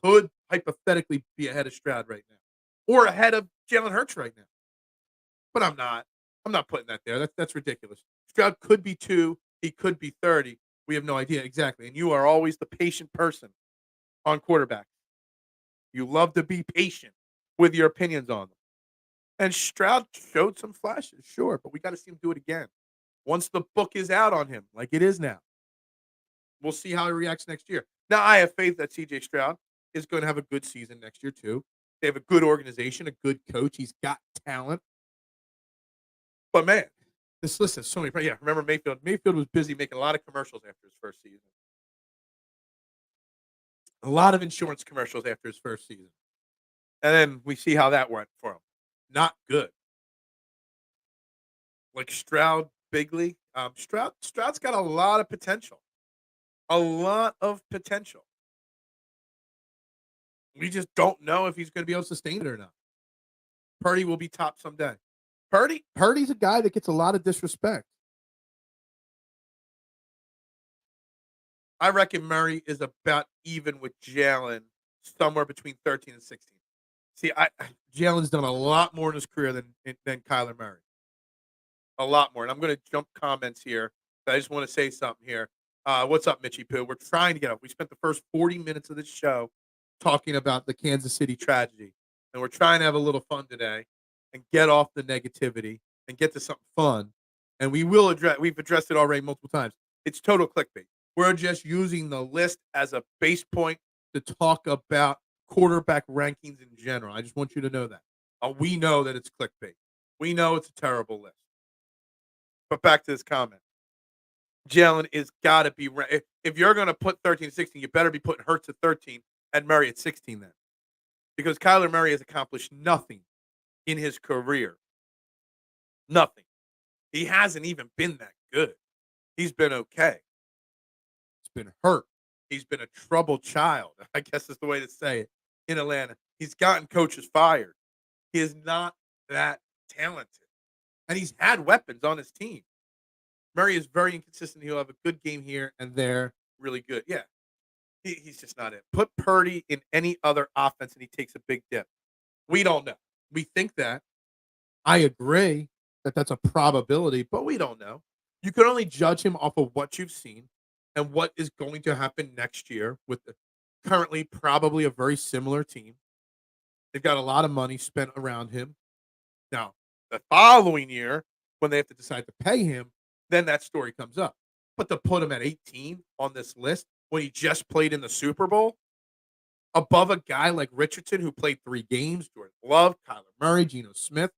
could hypothetically be ahead of Stroud right now or ahead of Jalen Hurts right now. But I'm not. I'm not putting that there. That's ridiculous. Stroud could be 2. He could be 30. We have no idea exactly. And you are always the patient person on quarterback. You love to be patient with your opinions on them. And Stroud showed some flashes, sure, but we got to see him do it again. Once the book is out on him, like it is now, we'll see how he reacts next year. Now, I have faith that C.J. Stroud is going to have a good season next year, too. They have a good organization, a good coach. He's got talent. But, man, this list has so many. Yeah, remember Mayfield? Mayfield was busy making a lot of commercials after his first season. A lot of insurance commercials after his first season. And then we see how that went for him. Not good. Like Stroud, Bigley. Stroud's got a lot of potential. A lot of potential. We just don't know if he's going to be able to sustain it or not. Purdy will be top someday. Purdy's a guy that gets a lot of disrespect. I reckon Murray is about even with Jalen, somewhere between 13 and 16. See, Jalen's done a lot more in his career than Kyler Murray. A lot more. And I'm going to jump comments here. I just want to say something here. What's up, Mitchie Poo? We're trying to get up. We spent the first 40 minutes of this show talking about the Kansas City tragedy. And we're trying to have a little fun today and get off the negativity and get to something fun. And we've addressed it already multiple times. It's total clickbait. We're just using the list as a base point to talk about quarterback rankings in general. I just want you to know that. We know that it's clickbait. We know it's a terrible list. But back to this comment. Jalen is got to be – if you're going to put 13 and 16, you better be putting Hurts at 13 and Murray at 16 then. Because Kyler Murray has accomplished nothing in his career. Nothing. He hasn't even been that good. He's been okay. He's been hurt. He's been a troubled child, I guess is the way to say it, in Atlanta. He's gotten coaches fired. He is not that talented. And he's had weapons on his team. Murray is very inconsistent. He'll have a good game here and there. Really good. Yeah. He's just not it. Put Purdy in any other offense and he takes a big dip. We don't know. We think that. I agree that that's a probability, but we don't know. You can only judge him off of what you've seen and what is going to happen next year with currently probably a very similar team. They've got a lot of money spent around him. Now, the following year, when they have to decide to pay him, then that story comes up. But to put him at 18 on this list when he just played in the Super Bowl, above a guy like Richardson who played 3 games, Jordan Love, Kyler Murray, Geno Smith,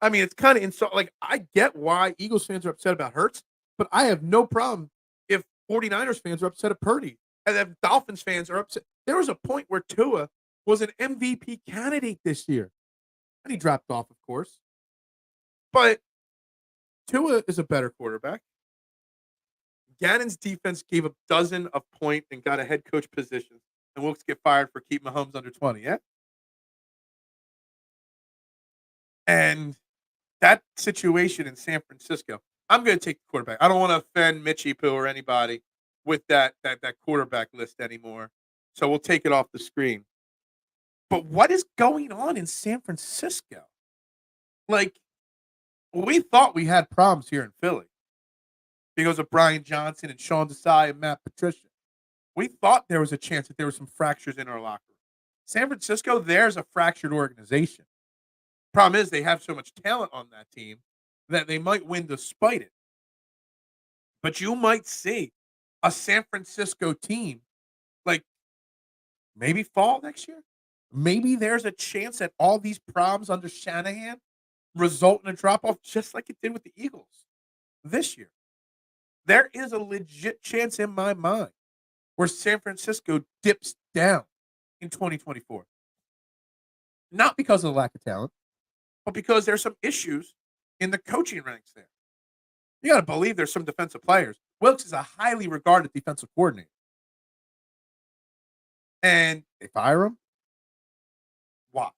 I mean, it's kind of insult. Like, I get why Eagles fans are upset about Hurts, but I have no problem if 49ers fans are upset at Purdy and if Dolphins fans are upset. There was a point where Tua was an MVP candidate this year, and he dropped off, of course. But Tua is a better quarterback. Gannon's defense gave up dozen of point and got a head coach position, and Wilkes get fired for keeping Mahomes under 20. Yeah, and that situation in San Francisco, I'm going to take the quarterback. I don't want to offend Mitchie Poo or anybody with that quarterback list anymore. So we'll take it off the screen. But what is going on in San Francisco? Like, we thought we had problems here in Philly because of Brian Johnson and Sean Desai and Matt Patricia. We thought there was a chance that there were some fractures in our locker room. San Francisco, there's a fractured organization. Problem is, they have so much talent on that team that they might win despite it. But you might see a San Francisco team, like, maybe fall next year. Maybe there's a chance that all these problems under Shanahan result in a drop-off just like it did with the Eagles this year. There is a legit chance in my mind where San Francisco dips down in 2024. Not because of the lack of talent, but because there's some issues in the coaching ranks there. You got to believe there's some defensive players. Wilkes is a highly regarded defensive coordinator. And they fire him? Why?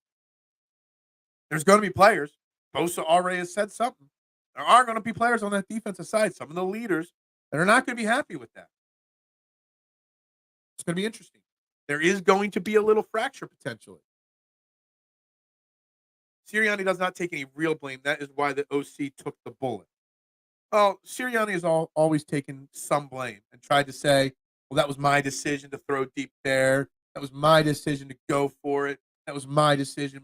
There's going to be players. Bosa already has said something. There are going to be players on that defensive side, some of the leaders, that are not going to be happy with that. It's going to be interesting. There is going to be a little fracture potentially. Sirianni does not take any real blame. That is why the OC took the bullet. Well, Sirianni has always taken some blame and tried to say, well, that was my decision to throw deep there. That was my decision to go for it. That was my decision.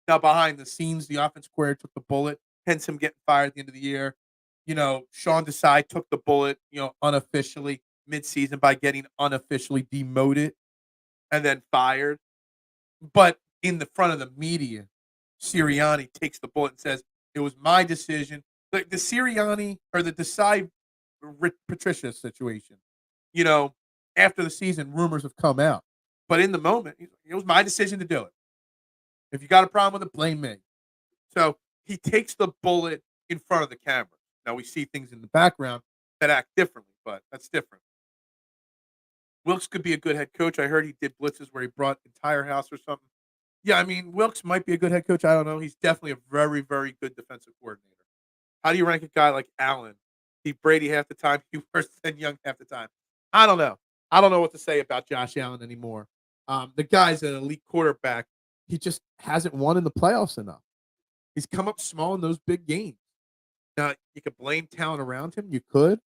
Now, behind the scenes, the offense coordinator took the bullet, hence him getting fired at the end of the year. Sean Desai took the bullet, unofficially midseason by getting unofficially demoted and then fired. But in the front of the media, Sirianni takes the bullet and says, it was my decision. Like the Sirianni or the Desai Patricia situation, after the season, rumors have come out. But in the moment, it was my decision to do it. If you got a problem with it, blame me. So he takes the bullet in front of the camera. Now we see things in the background that act differently, but that's different. Wilkes could be a good head coach. I heard he did blitzes where he brought entire house or something. Yeah, I mean, Wilkes might be a good head coach. I don't know. He's definitely a very, very good defensive coordinator. How do you rank a guy like Allen? He Brady half the time. He worse than Young half the time. I don't know. I don't know what to say about Josh Allen anymore. The guy's an elite quarterback. He just hasn't won in the playoffs enough. He's come up small in those big games. Now, you could blame talent around him. You could.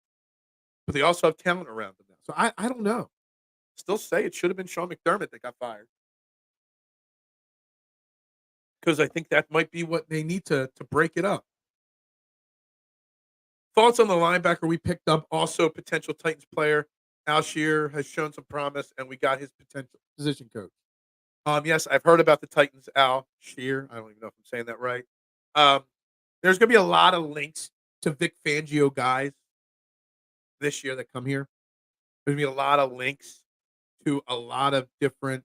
But they also have talent around him now. So I don't know. Still say it should have been Sean McDermott that got fired. Because I think that might be what they need to break it up. Thoughts on the linebacker we picked up? Also, potential Titans player. Alshire has shown some promise, and we got his potential position coach. Yes, I've heard about the Titans. Alshire. I don't even know if I'm saying that right. There's going to be a lot of links to Vic Fangio guys this year that come here. There's going to be a lot of links to a lot of different,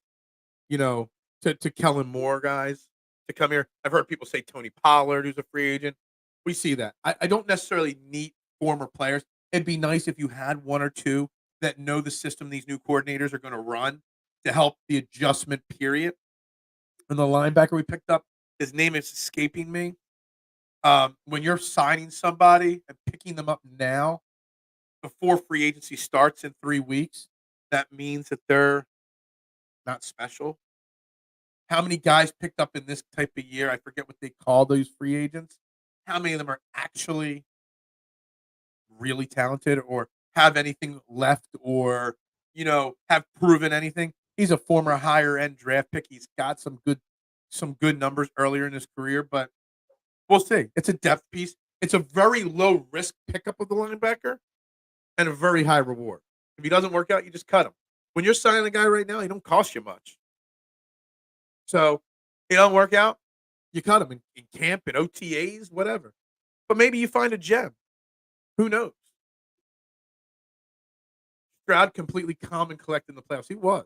to Kellen Moore guys to come here. I've heard people say Tony Pollard, who's a free agent. We see that. I don't necessarily need former players. It'd be nice if you had one or two that know the system these new coordinators are going to run to help the adjustment period. And the linebacker we picked up, his name is escaping me. When you're signing somebody and picking them up now before free agency starts in 3 weeks, that means that they're not special. How many guys picked up in this type of year? I forget what they call those free agents. How many of them are actually really talented or have anything left or, have proven anything? He's a former higher end draft pick. He's got some good numbers earlier in his career, but we'll see. It's a depth piece. It's a very low risk pickup of the linebacker and a very high reward. If he doesn't work out, you just cut him. When you're signing a guy right now, he don't cost you much. So he don't work out, You cut him in camp, in OTAs, whatever. But maybe you find a gem. Who knows? Stroud completely calm and collected in the playoffs. He was.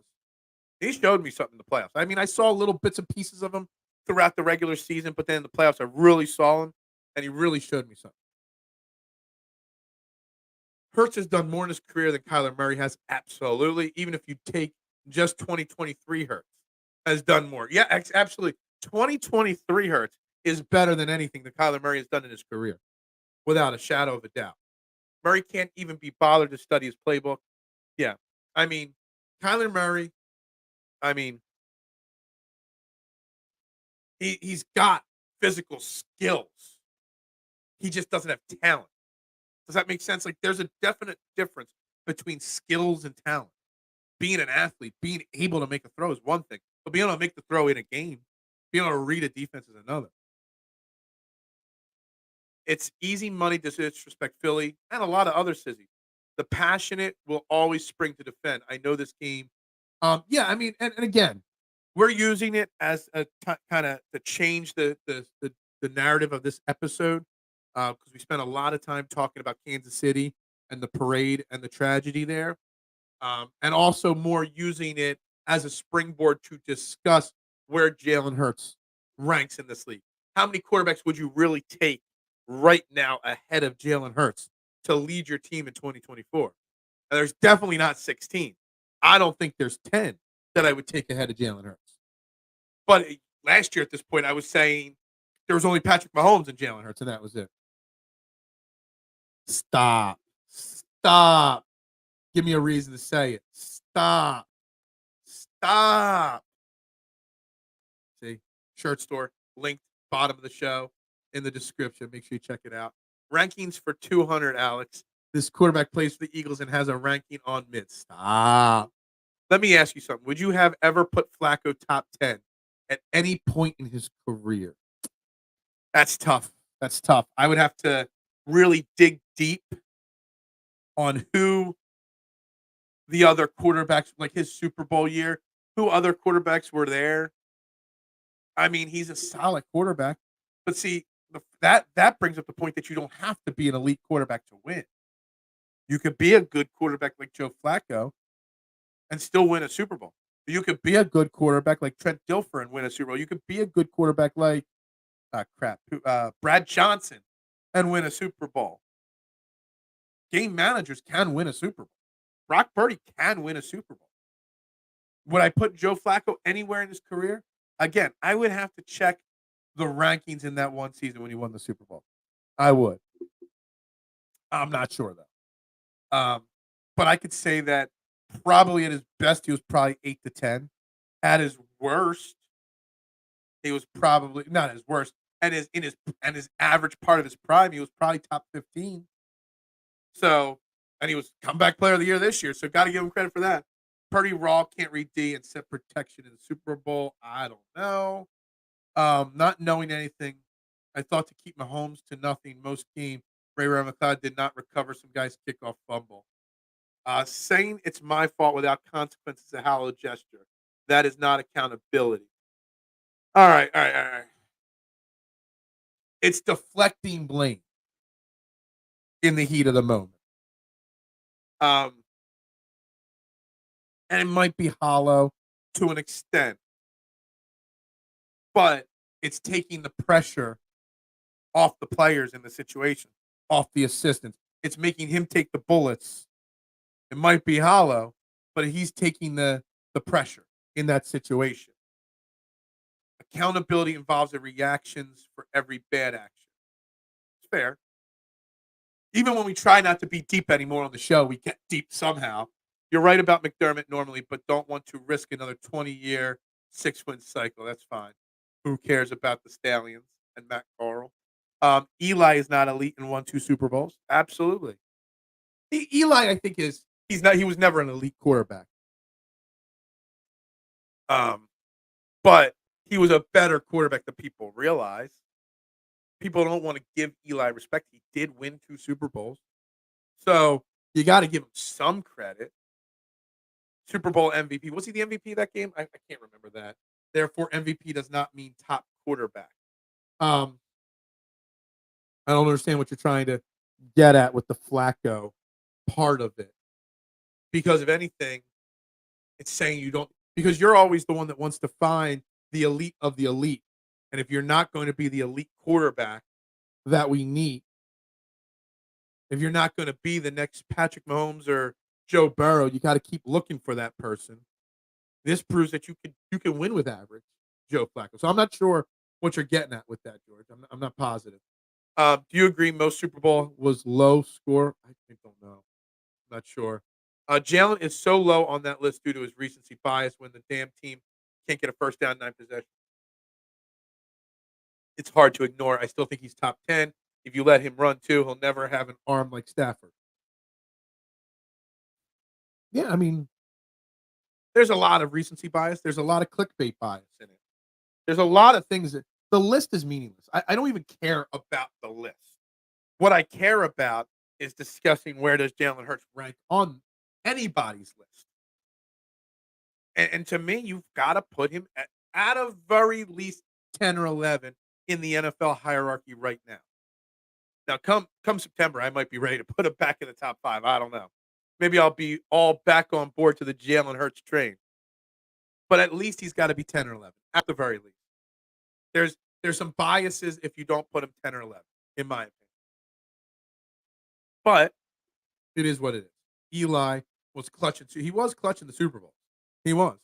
He showed me something in the playoffs. I mean, I saw little bits and pieces of him throughout the regular season, but then in the playoffs, I really saw him, and he really showed me something. Hurts has done more in his career than Kyler Murray has. Absolutely. Even if you take just 2023 Hurts has done more. Yeah, absolutely. 2023 Hurts is better than anything that Kyler Murray has done in his career, without a shadow of a doubt. Murray can't even be bothered to study his playbook. Yeah. I mean, Kyler Murray, I mean, he's got physical skills. He just doesn't have talent. Does that make sense? Like, there's a definite difference between skills and talent. Being an athlete, being able to make a throw is one thing, but being able to make the throw in a game, being able to read a defense is another. It's easy money to disrespect Philly and a lot of other cities. The passionate will always spring to defend. I know this game. Yeah, I mean, and again, we're using it as a kind of to change the narrative of this episode because we spent a lot of time talking about Kansas City and the parade and the tragedy there, and also more using it as a springboard to discuss where Jalen Hurts ranks in this league. How many quarterbacks would you really take right now ahead of Jalen Hurts to lead your team in 2024? And there's definitely not 16. I don't think there's 10 that I would take ahead of Jalen Hurts. But last year at this point, I was saying there was only Patrick Mahomes and Jalen Hurts, and that was it. Stop. Stop. Give me a reason to say it. Stop. Stop. See, shirt store, linked bottom of the show in the description. Make sure you check it out. Rankings for 200, Alex. This quarterback plays for the Eagles and has a ranking on mid. Stop. Let me ask you something. Would you have ever put Flacco top 10 at any point in his career? That's tough. That's tough. I would have to really dig deep on who the other quarterbacks, like his Super Bowl year, who other quarterbacks were there. I mean, he's a solid quarterback. But see, that brings up the point that you don't have to be an elite quarterback to win. You could be a good quarterback like Joe Flacco and still win a Super Bowl. You could be a good quarterback like Trent Dilfer and win a Super Bowl. You could be a good quarterback like Brad Johnson and win a Super Bowl. Game managers can win a Super Bowl. Brock Purdy can win a Super Bowl. Would I put Joe Flacco anywhere in his career? Again, I would have to check the rankings in that one season when he won the Super Bowl. I would. I'm not sure though. But I could say that probably at his best he was probably 8 to 10. At his worst, he was probably not his worst. And his average part of his prime, he was probably top 15. So, and he was comeback player of the year this year. So, got to give him credit for that. Purdy raw, can't read D, and set protection in the Super Bowl. I don't know. Not knowing anything, I thought to keep Mahomes to nothing most game. Ray McLeod did not recover some guy's kickoff fumble. Saying it's my fault without consequences is a hollow gesture. That is not accountability. All right. It's deflecting blame in the heat of the moment. And it might be hollow to an extent, but it's taking the pressure off the players in the situation, off the assistants. It's making him take the bullets. It might be hollow, but he's taking the pressure in that situation. Accountability involves the reactions for every bad action. It's fair. Even when we try not to be deep anymore on the show, we get deep somehow. You're right about McDermott normally, but don't want to risk another 20-year 6-win cycle. That's fine. Who cares about the Stallions and Matt Corral? Eli is not elite and won 2 Super Bowls. Absolutely. Eli, I think, he's not. He was never an elite quarterback. But he was a better quarterback than people realize. People don't want to give Eli respect. He did win 2 Super Bowls. So you got to give him some credit. Super Bowl MVP. Was he the MVP of that game? I can't remember that. Therefore, MVP does not mean top quarterback. Um, I don't understand what you're trying to get at with the Flacco part of it. Because if anything, it's saying you don't because you're always the one that wants to find the elite of the elite. And if you're not going to be the elite quarterback that we need, if you're not going to be the next Patrick Mahomes or Joe Burrow, you got to keep looking for that person. This proves that you can win with average Joe Flacco. So I'm not sure what you're getting at with that, George. I'm not positive. Do you agree most Super Bowl was low score? I don't know. Not sure. Jalen is so low on that list due to his recency bias when the damn team can't get a first down 9 possessions. It's hard to ignore. I still think he's top 10. If you let him run too, he'll never have an arm like Stafford. Yeah, I mean, there's a lot of recency bias. There's a lot of clickbait bias in it. There's a lot of things that the list is meaningless. I don't even care about the list. What I care about is discussing where does Jalen Hurts rank on anybody's list. And to me, you've got to put him at a very least 10 or 11 in the NFL hierarchy right now. Now, come September, I might be ready to put him back in the top 5. I don't know. Maybe I'll be all back on board to the Jalen Hurts train. But at least he's got to be 10 or 11, at the very least. There's some biases if you don't put him 10 or 11, in my opinion. But it is what it is. Eli was clutching. He was clutching the Super Bowl. He was.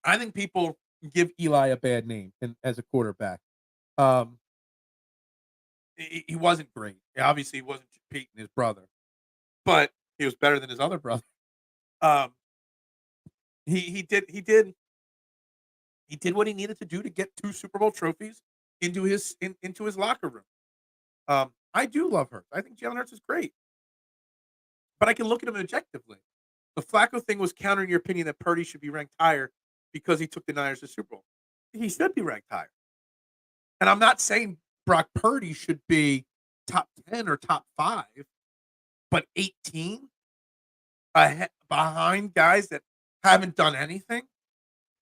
I think people give Eli a bad name as a quarterback. Um, he wasn't great. Obviously, he wasn't Peyton, his brother, but he was better than his other brother. Um, he did what he needed to do to get 2 Super Bowl trophies into his locker room. I do love Hurts. I think Jalen Hurts is great, but I can look at him objectively. The Flacco thing was countering your opinion that Purdy should be ranked higher because he took the Niners to the Super Bowl. He should be ranked higher. And I'm not saying Brock Purdy should be top 10 or top 5, but 18 behind guys that haven't done anything.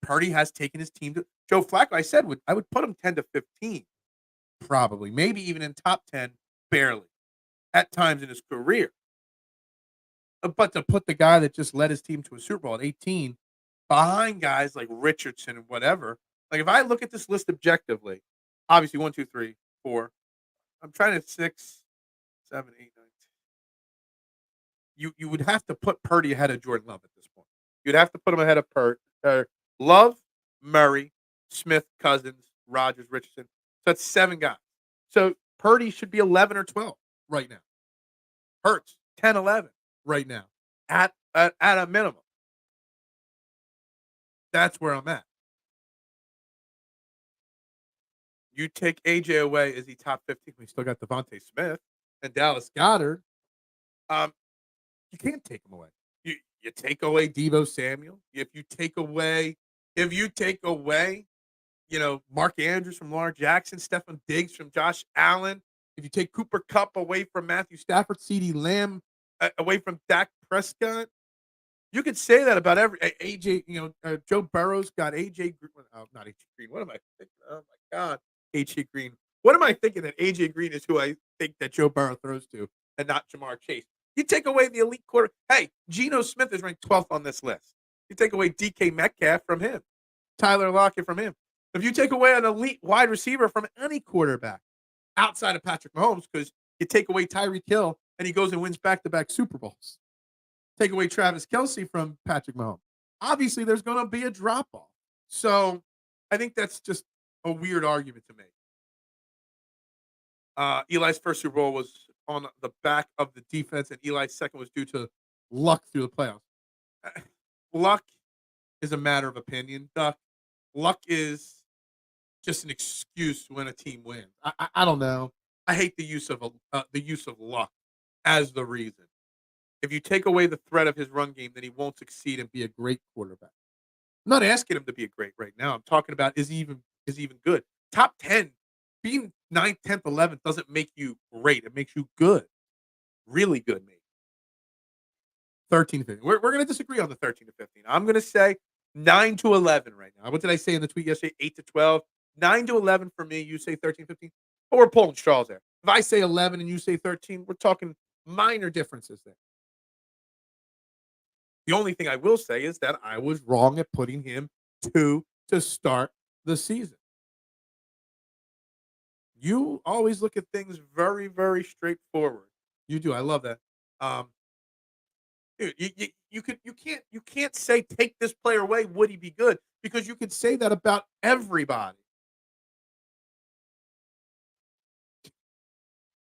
Purdy has taken his team to Joe Flacco. I said I would put him 10 to 15, probably, maybe even in top 10, barely, at times in his career. But to put the guy that just led his team to a Super Bowl at 18 behind guys like Richardson and whatever, like if I look at this list objectively, obviously 1, 2, 3, 4. I'm trying to 6, 7, 8, 9. You would have to put Purdy ahead of Jordan Love at this point. You'd have to put him ahead of Love, Murray, Smith, Cousins, Rodgers, Richardson. So that's 7 guys. So Purdy should be 11 or 12 right now. Hurts 10, 11 right now at a minimum. That's where I'm at. You take AJ away, is he top 15? We still got Devontae Smith and Dallas Goedert. You can't take him away. You take away Deebo Samuel. If you take away, Mark Andrews from Lamar Jackson, Stephon Diggs from Josh Allen. If you take Cooper Kupp away from Matthew Stafford, CeeDee Lamb away from Dak Prescott, you could say that about every AJ. Joe Burrow's got AJ. Not AJ Green. What am I thinking? Oh my God, AJ Green. What am I thinking that AJ Green is who I think that Joe Burrow throws to, and not Jamar Chase? You take away the elite quarter. Hey, Geno Smith is ranked 12th on this list. You take away DK Metcalf from him, Tyler Lockett from him. If you take away an elite wide receiver from any quarterback outside of Patrick Mahomes, because you take away Tyreek Hill and he goes and wins back-to-back Super Bowls. Take away Travis Kelce from Patrick Mahomes. Obviously, there's going to be a drop-off. So I think that's just a weird argument to make. Eli's first Super Bowl was on the back of the defense, and Eli's second was due to luck through the playoffs. Luck is a matter of opinion, Duck. Luck is just an excuse when a team wins. I don't know. I hate the use of luck as the reason. If you take away the threat of his run game, then he won't succeed and be a great quarterback. I'm not asking him to be a great right now. I'm talking about is he even good? Top 10, being 9th, 10th, 11th doesn't make you great. It makes you good. Really good, maybe. 13 to 15. We're going to disagree on the 13 to 15. I'm going to say 9 to 11 right now. What did I say in the tweet yesterday? 8 to 12. 9 to 11 for me. You say 13, 15. But we're pulling straws there. If I say 11 and you say 13, we're talking minor differences there. The only thing I will say is that I was wrong at putting him 2 to start the season. You always look at things very, very straightforward. You do. I love that. Um, dude, you can't say take this player away. Would he be good? Because you could say that about everybody.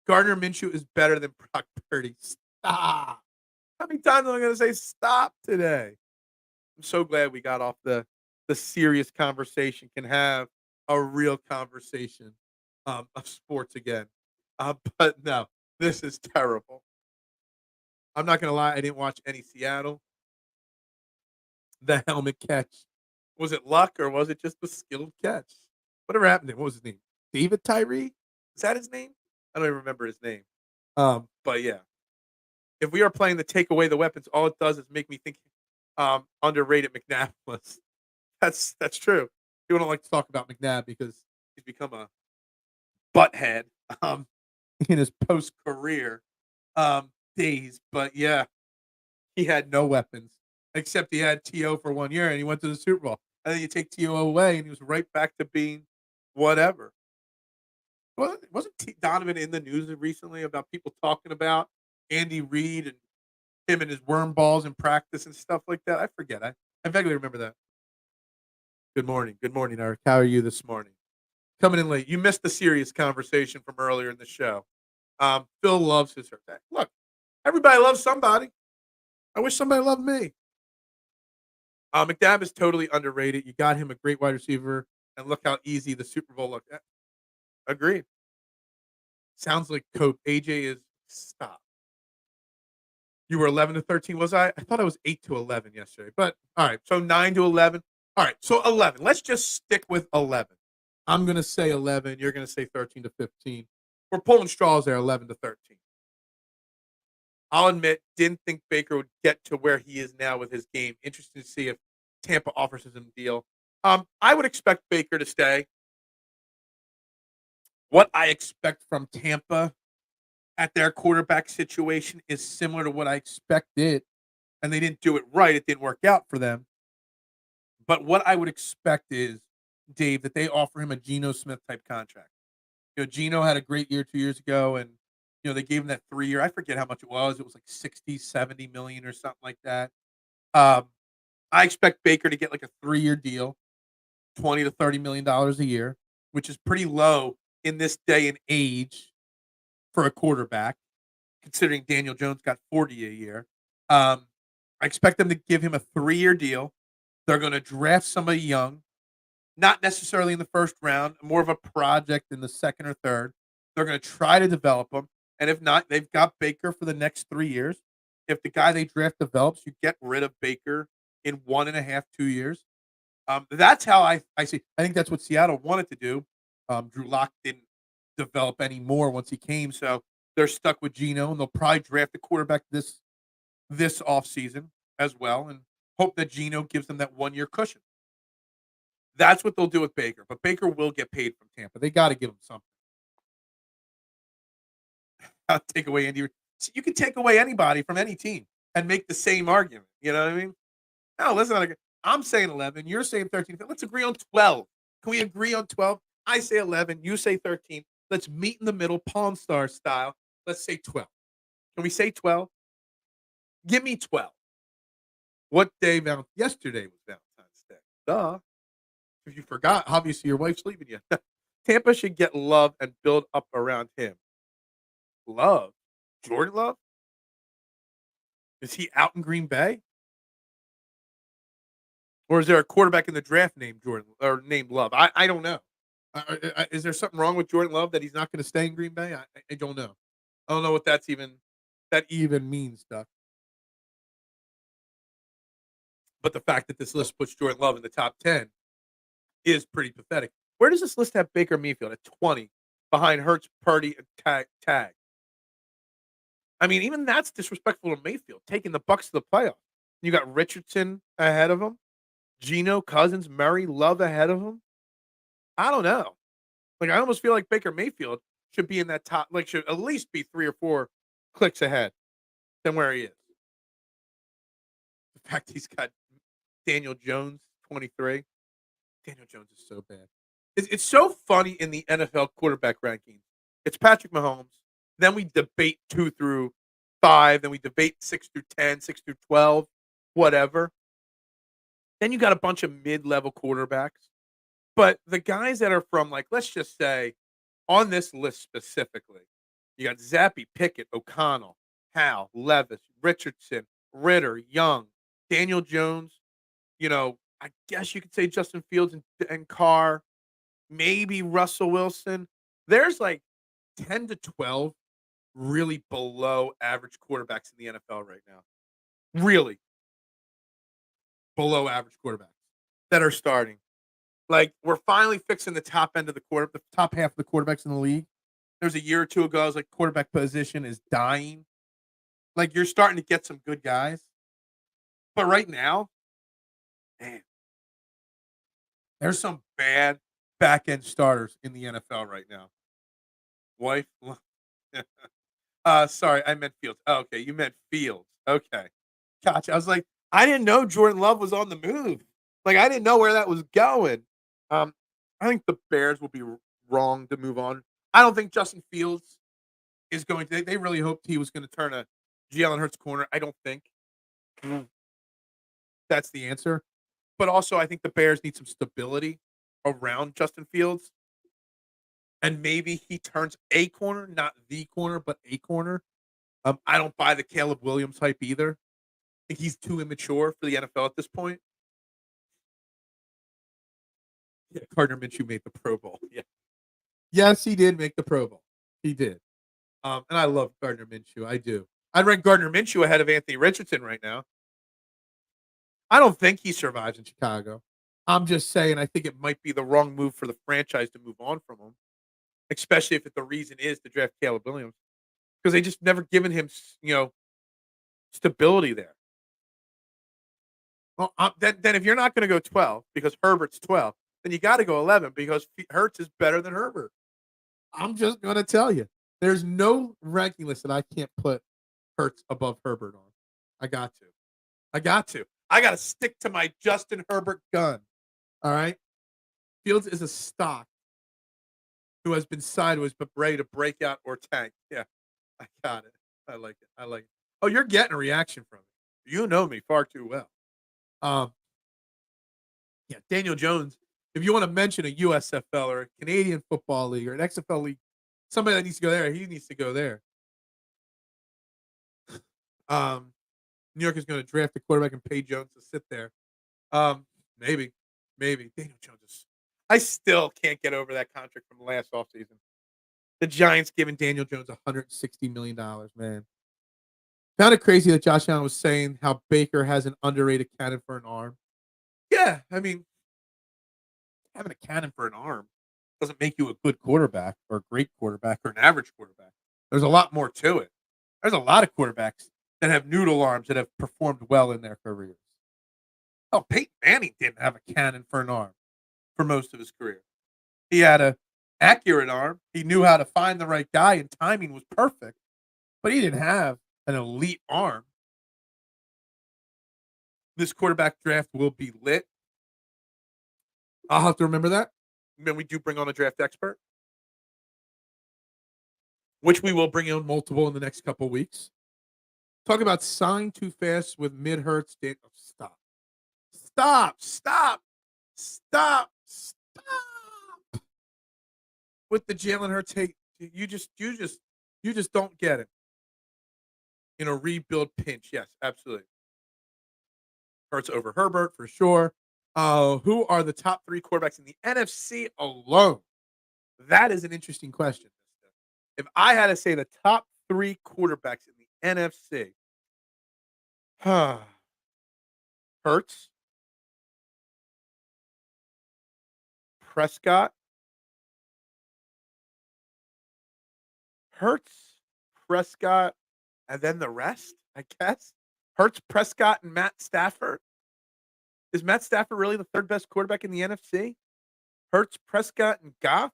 Gardner Minshew is better than Brock Purdy. Stop. How many times am I going to say stop today? I'm so glad we got off the serious conversation, can have a real conversation of sports again. But no, this is terrible. I'm not going to lie. I didn't watch any Seattle. The helmet catch. Was it luck or was it just the skilled catch? Whatever happened to him. What was his name? David Tyree? Is that his name? I don't even remember his name. But yeah, if we are playing the take away the weapons, all it does is make me think underrated McNabb was. That's true. People don't like to talk about McNabb because he's become a butthead um, in his post career days. But yeah, he had no weapons except he had To for 1 year and he went to the Super Bowl. And then you take To away and he was right back to being whatever. Wasn't Donovan in the news recently about people talking about Andy Reid and him and his worm balls in practice and stuff like that? I forget. I vaguely remember that. Good morning. Good morning, Eric. How are you this morning? Coming in late. You missed the serious conversation from earlier in the show. Phil loves his hurt. Look, everybody loves somebody. I wish somebody loved me. McNabb is totally underrated. You got him a great wide receiver, and look how easy the Super Bowl looked. Agreed. Sounds like Cope. AJ is stop. You were 11 to 13, was I? I thought I was 8 to 11 yesterday. But all right, so 9 to 11. All right, so 11. Let's just stick with 11. I'm going to say 11. You're going to say 13 to 15. We're pulling straws there, 11 to 13. I'll admit, didn't think Baker would get to where he is now with his game. Interesting to see if Tampa offers him a deal. I would expect Baker to stay. What I expect from Tampa at their quarterback situation is similar to what I expected, and they didn't do it right. It didn't work out for them. But what I would expect is, Dave, that they offer him a Geno Smith type contract. Geno had a great year 2 years ago, and they gave him that 3 year. I forget how much it was. It was like 60, 70 million or something like that. I expect Baker to get like a 3 year deal, $20 to $30 million a year, which is pretty low in this day and age for a quarterback, considering Daniel Jones got 40 a year. I expect them to give him a 3 year deal. They're going to draft somebody young, not necessarily in the first round, more of a project in the second or third. They're going to try to develop him. And if not, they've got Baker for the next 3 years. If the guy they draft develops, you get rid of Baker in 1.5, 2 years. That's how I see. I think that's what Seattle wanted to do. Drew Lock didn't develop any more once he came, so they're stuck with Geno, and they'll probably draft a quarterback this offseason as well, and hope that Geno gives them that 1 year cushion. That's what they'll do with Baker, but Baker will get paid from Tampa. They got to give him something. I'll take away Andy. You can take away anybody from any team and make the same argument. You know what I mean? No, listen. I'm saying 11. You're saying 13. Let's agree on 12. Can we agree on 12? I say 11. You say 13. Let's meet in the middle, Pawn Star style. Let's say 12. Can we say 12? Give me 12. What day? Yesterday was Valentine's Day. Duh. If you forgot, obviously your wife's leaving you. Tampa should get Love and build up around him. Love? Jordan Love? Is he out in Green Bay? Or is there a quarterback in the draft named Jordan or named Love? I don't know. Is there something wrong with Jordan Love that he's not going to stay in Green Bay? I don't know. I don't know what that even means, Duck. But the fact that this list puts Jordan Love in the top 10 is pretty pathetic. Where does this list have Baker Mayfield at 20 behind Hurts, Purdy, and Tag? I mean, even that's disrespectful to Mayfield, taking the Bucs to the playoffs. You got Richardson ahead of him, Geno, Cousins, Murray, Love ahead of him. I don't know. Like, I almost feel like Baker Mayfield should be in that top, like, should at least be 3 or 4 clicks ahead than where he is. The fact he's got Daniel Jones, 23. Daniel Jones is so bad. It's so funny in the NFL quarterback rankings. It's Patrick Mahomes. Then we debate 2 through 5. Then we debate 6 through 10, 6 through 12, whatever. Then you got a bunch of mid-level quarterbacks. But the guys that are from, like, let's just say, on this list specifically, you got Zappy, Pickett, O'Connell, Hal, Levis, Richardson, Ritter, Young, Daniel Jones. I guess you could say Justin Fields and Carr, maybe Russell Wilson. There's like 10 to 12 really below average quarterbacks in the NFL right now. Really below average quarterbacks that are starting. Like, we're finally fixing the top end of the top half of the quarterbacks in the league. There's a year or two ago, I was like, quarterback position is dying. Like, you're starting to get some good guys. But right now, man, there's some bad back end starters in the NFL right now. Wife, sorry, I meant Fields. Oh, okay, you meant Fields. Okay, gotcha. I was like, I didn't know Jordan Love was on the move. Like, I didn't know where that was going. Um, I think the Bears will be wrong to move on. I don't think Justin Fields is going to. They really hoped he was going to turn a Jalen Hurts corner. I don't think that's the answer. But also, I think the Bears need some stability around Justin Fields. And maybe he turns a corner, not the corner, but a corner. I don't buy the Caleb Williams hype either. I think he's too immature for the NFL at this point. Yeah, Gardner Minshew made the Pro Bowl. Yeah. Yes, he did make the Pro Bowl. He did. And I love Gardner Minshew. I do. I'd rank Gardner Minshew ahead of Anthony Richardson right now. I don't think he survives in Chicago. I'm just saying I think it might be the wrong move for the franchise to move on from him, especially if the reason is to draft Caleb Williams, because they just never given him, stability there. Well, then if you're not going to go 12 because Herbert's 12, then you got to go 11 because Hurts is better than Herbert. I'm just going to tell you, there's no ranking list that I can't put Hurts above Herbert on. I got to. I got to stick to my Justin Herbert gun. All right. Fields is a stock who has been sideways but ready to break out or tank. Yeah, I got it. I like it. Oh, you're getting a reaction from me. You know me far too well. Yeah, Daniel Jones. If you want to mention a USFL or a Canadian Football League or an XFL league, somebody that needs to go there, he needs to go there. New York is going to draft a quarterback and pay Jones to sit there. Maybe. Daniel Jones is. I still can't get over that contract from last offseason. The Giants giving Daniel Jones $160 million, man. Found it crazy that Josh Allen was saying how Baker has an underrated cannon for an arm. Yeah, I mean, having a cannon for an arm doesn't make you a good quarterback or a great quarterback or an average quarterback. There's a lot more to it. There's a lot of quarterbacks that have noodle arms that have performed well in their careers. Oh, Peyton Manning didn't have a cannon for an arm for most of his career. He had an accurate arm. He knew how to find the right guy, and timing was perfect. But he didn't have an elite arm. This quarterback draft will be lit. I'll have to remember that. And then we do bring on a draft expert, which we will bring on multiple in the next couple weeks. Talk about sign too fast with mid Hurts. Stop. With the Jalen Hurts hate, you just don't get it. Rebuild pinch. Yes, absolutely. Hurts over Herbert for sure. Who are the top 3 quarterbacks in the NFC alone? That is an interesting question. If I had to say the top 3 quarterbacks in the NFC, Hurts, Prescott, and then the rest, I guess. Hurts, Prescott, and Matt Stafford. Is Matt Stafford really the 3rd best quarterback in the NFC? Hurts, Prescott, and Goff.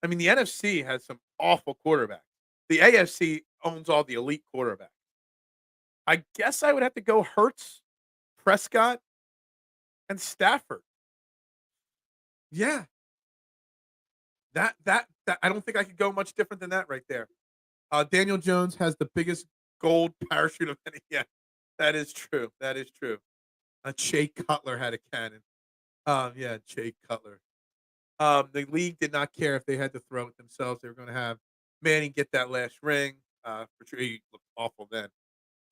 I mean, the NFC has some awful quarterbacks. The AFC owns all the elite quarterbacks. I guess I would have to go Hurts, Prescott, and Stafford. Yeah, that I don't think I could go much different than that right there. Daniel Jones has the biggest gold parachute of any. Yeah, that is true. That is true. Jay Cutler had a cannon. Yeah, Jay Cutler. The league did not care if they had to throw it themselves. They were going to have Manning get that last ring. For sure, he looked awful then.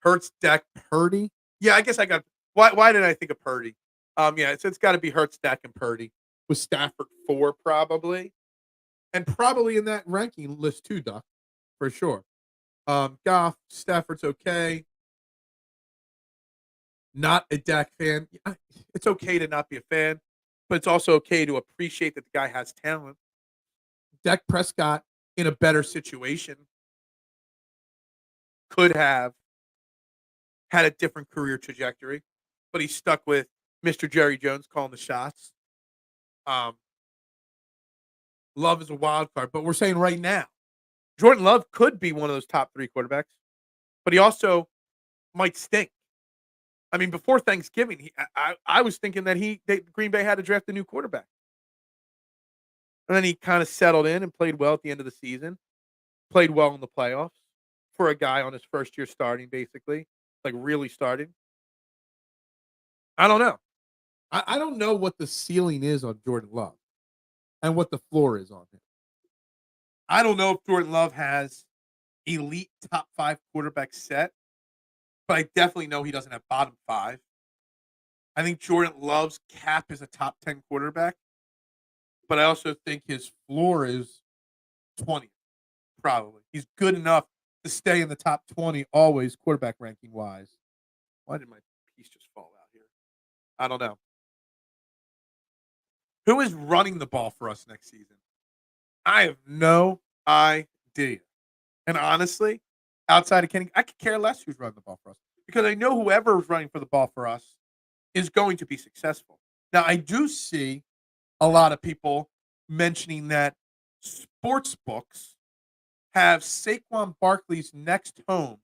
Hurts, Dak, Purdy. Yeah, I guess I got. Why did I think of Purdy? Yeah, it's got to be Hurts, Dak, and Purdy with Stafford 4 probably, and probably in that ranking list too, Duck, for sure. Goff, Stafford's okay. Not a Dak fan. It's okay to not be a fan, but it's also okay to appreciate that the guy has talent. Dak Prescott in a better situation could have had a different career trajectory, but he's stuck with Mr. Jerry Jones calling the shots. Um, Love is a wild card, but we're saying right now, Jordan Love could be one of those top 3 quarterbacks, but he also might stink. I mean, before Thanksgiving, I was thinking that Green Bay had to draft a new quarterback. And then he kind of settled in and played well at the end of the season, played well in the playoffs for a guy on his first year starting, basically, like really starting. I don't know. I don't know what the ceiling is on Jordan Love and what the floor is on him. I don't know if Jordan Love has elite top 5 quarterback set, but I definitely know he doesn't have bottom 5. I think Jordan Love's cap is a top 10 quarterback, but I also think his floor is 20, probably. He's good enough to stay in the top 20 always, quarterback ranking wise. Why did my piece just fall out here? I don't know. Who is running the ball for us next season? I have no idea. And honestly, outside of Kenny, I could care less who's running the ball for us because I know whoever is running for the ball for us is going to be successful. Now, I do see a lot of people mentioning that sports books have Saquon Barkley's next home,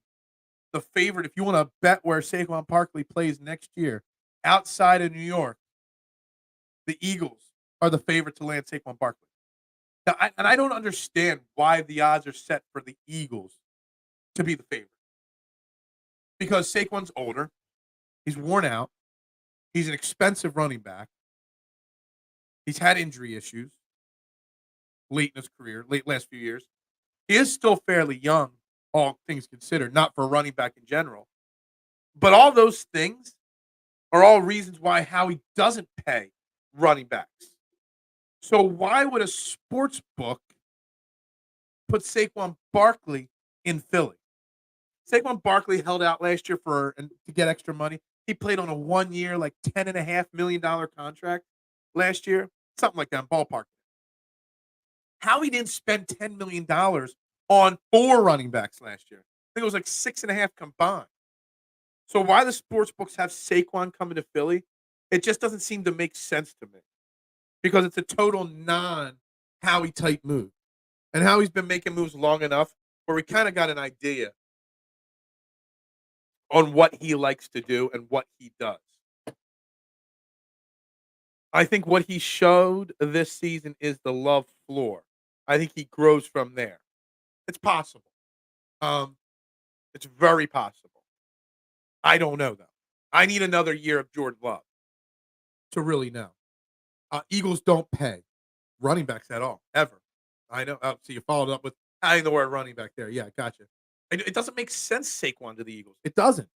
the favorite. If you want to bet where Saquon Barkley plays next year, outside of New York, the Eagles are the favorite to land Saquon Barkley. Now, I don't understand why the odds are set for the Eagles to be the favorite. Because Saquon's older, he's worn out, he's an expensive running back, he's had injury issues late in his career, late last few years. He is still fairly young, all things considered, not for a running back in general. But all those things are all reasons why Howie doesn't pay running backs. So why would a sports book put Saquon Barkley in Philly? Saquon Barkley held out last year to get extra money. He played on a 1-year, like $10.5 million contract last year, something like that, ballpark. Howie didn't spend $10 million on 4 running backs last year. I think it was like 6.5 combined. So why the sports books have Saquon coming to Philly? It just doesn't seem to make sense to me. Because it's a total non-Howie type move. And Howie's been making moves long enough where we kind of got an idea on what he likes to do and what he does. I think what he showed this season is the love floor. I think he grows from there. It's possible. It's very possible. I don't know, though. I need another year of Jordan Love to really know. Eagles don't pay running backs at all, ever. I know. Oh, so you followed up with adding the word running back there. Yeah, gotcha. It doesn't make sense, Saquon, to the Eagles. It doesn't.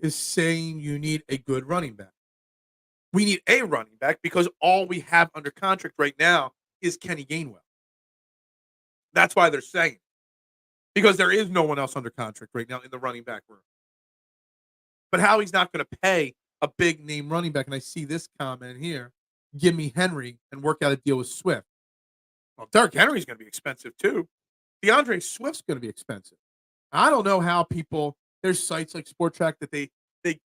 Is saying you need a good running back. We need a running back because all we have under contract right now is Kenny Gainwell. That's why they're saying. Because there is no one else under contract right now in the running back room. But Howie's not going to pay a big name running back. And I see this comment here. Give me Henry and work out a deal with Swift. Well, Derrick Henry's going to be expensive too. DeAndre Swift's going to be expensive. I don't know how there's sites like Sport Track that they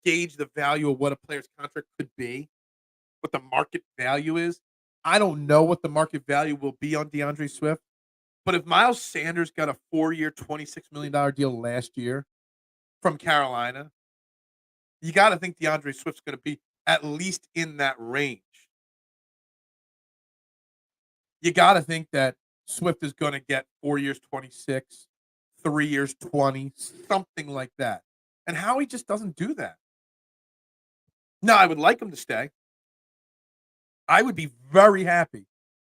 gauge the value of what a player's contract could be. what the market value is. I don't know what the market value will be on DeAndre Swift, but if Miles Sanders got a 4-year, $26 million deal last year from Carolina, you got to think DeAndre Swift's going to be at least in that range. You got to think that Swift is going to get 4 years, 26, 3 years, 20, something like that. And Howie just doesn't do that. Now, I would like him to stay. I would be very happy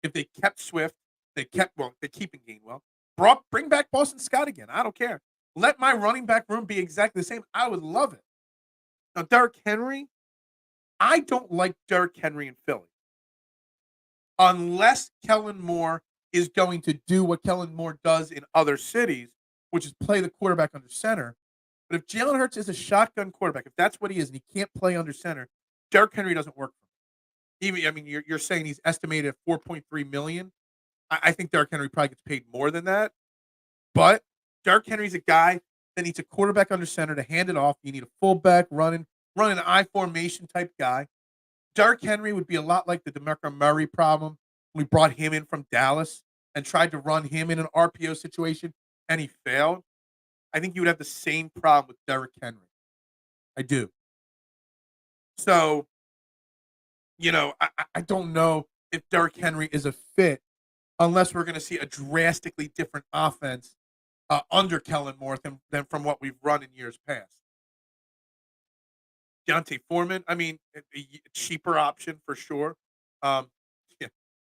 if they kept Swift, they're keeping Gainwell. Bring back Boston Scott again. I don't care. Let my running back room be exactly the same. I would love it. Now, Derrick Henry, I don't like Derrick Henry in Philly. Unless Kellen Moore is going to do what Kellen Moore does in other cities, which is play the quarterback under center. But if Jalen Hurts is a shotgun quarterback, if that's what he is, and he can't play under center, Derrick Henry doesn't work for him. Even, I mean, you're saying he's estimated at $4.3 million. I think Derrick Henry probably gets paid more than that. But Derrick Henry's a guy that needs a quarterback under center to hand it off. You need a fullback running an I formation type guy. Derrick Henry would be a lot like the DeMarco Murray problem. We brought him in from Dallas and tried to run him in an RPO situation, and he failed. I think you would have the same problem with Derrick Henry. I do. So, I don't know if Derrick Henry is a fit unless we're going to see a drastically different offense under Kellen Moore than from what we've run in years past. Deontay Foreman, I mean, a cheaper option for sure. Yeah,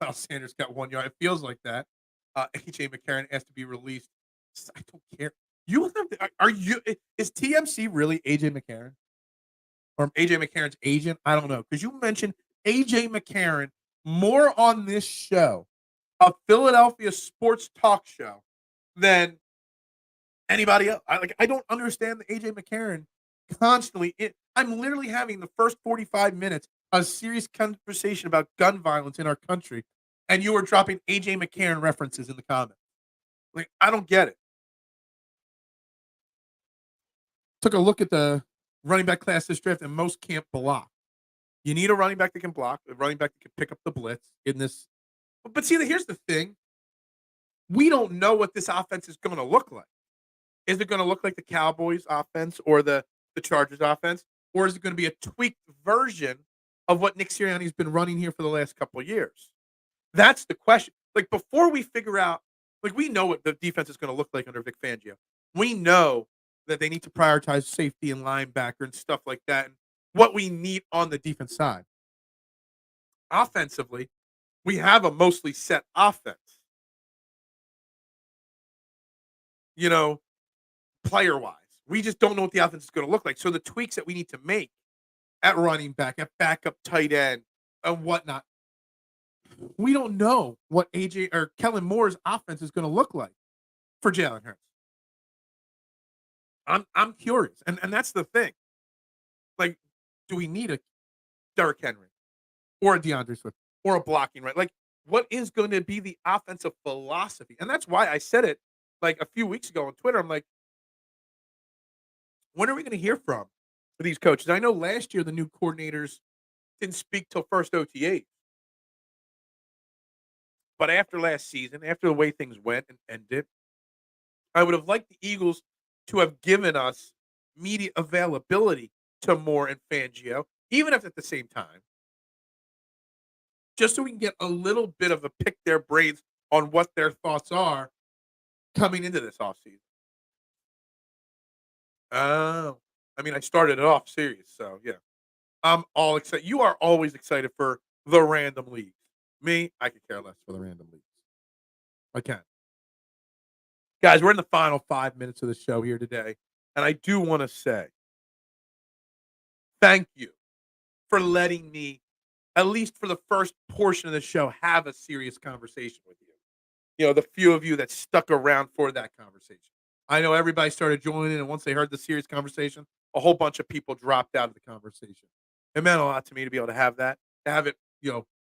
Miles Sanders got 1 yard. It feels like that. AJ McCarron has to be released. I don't care. Is TMC really AJ McCarron? Or AJ McCarron's agent? I don't know. Because you mentioned AJ McCarron more on this show, a Philadelphia sports talk show, than anybody else. I don't understand the AJ McCarron constantly. I'm literally having the first 45 minutes a serious conversation about gun violence in our country, and you are dropping AJ McCarron references in the comments. Like, I don't get it. Took a look at the running back class this draft, and most can't block. You need a running back that can block, a running back that can pick up the blitz in this. But see, here's the thing. We don't know what this offense is going to look like. Is it going to look like the Cowboys offense or the Chargers offense? Or is it going to be a tweaked version of what Nick Sirianni's been running here for the last couple of years? That's the question. Like, before we figure out, like, we know what the defense is going to look like under Vic Fangio. We know that they need to prioritize safety and linebacker and stuff like that, and what we need on the defense side. Offensively, we have a mostly set offense. Player-wise. We just don't know what the offense is going to look like. So the tweaks that we need to make at running back, at backup tight end, and whatnot, we don't know what AJ or Kellen Moore's offense is going to look like for Jalen Hurts. I'm curious, and that's the thing. Like, do we need a Derrick Henry or a DeAndre Swift or a blocking right? Like, what is going to be the offensive philosophy? And that's why I said it like a few weeks ago on Twitter. I'm like, when are we going to hear from these coaches? I know last year the new coordinators didn't speak till first OTA. But after last season, after the way things went and ended, I would have liked the Eagles to have given us media availability to Moore and Fangio, even if at the same time, just so we can get a little bit of a pick their brains on what their thoughts are coming into this offseason. Oh, I mean, I started it off serious, so yeah. I'm all excited. You are always excited for the random leagues. Me, I could care less for the random leagues. I can. Guys, we're in the final 5 minutes of the show here today, and I do want to say thank you for letting me, at least for the first portion of the show, have a serious conversation with you. The few of you that stuck around for that conversation. I know everybody started joining, and once they heard the serious conversation, a whole bunch of people dropped out of the conversation. It meant a lot to me to be able to have that, to have it,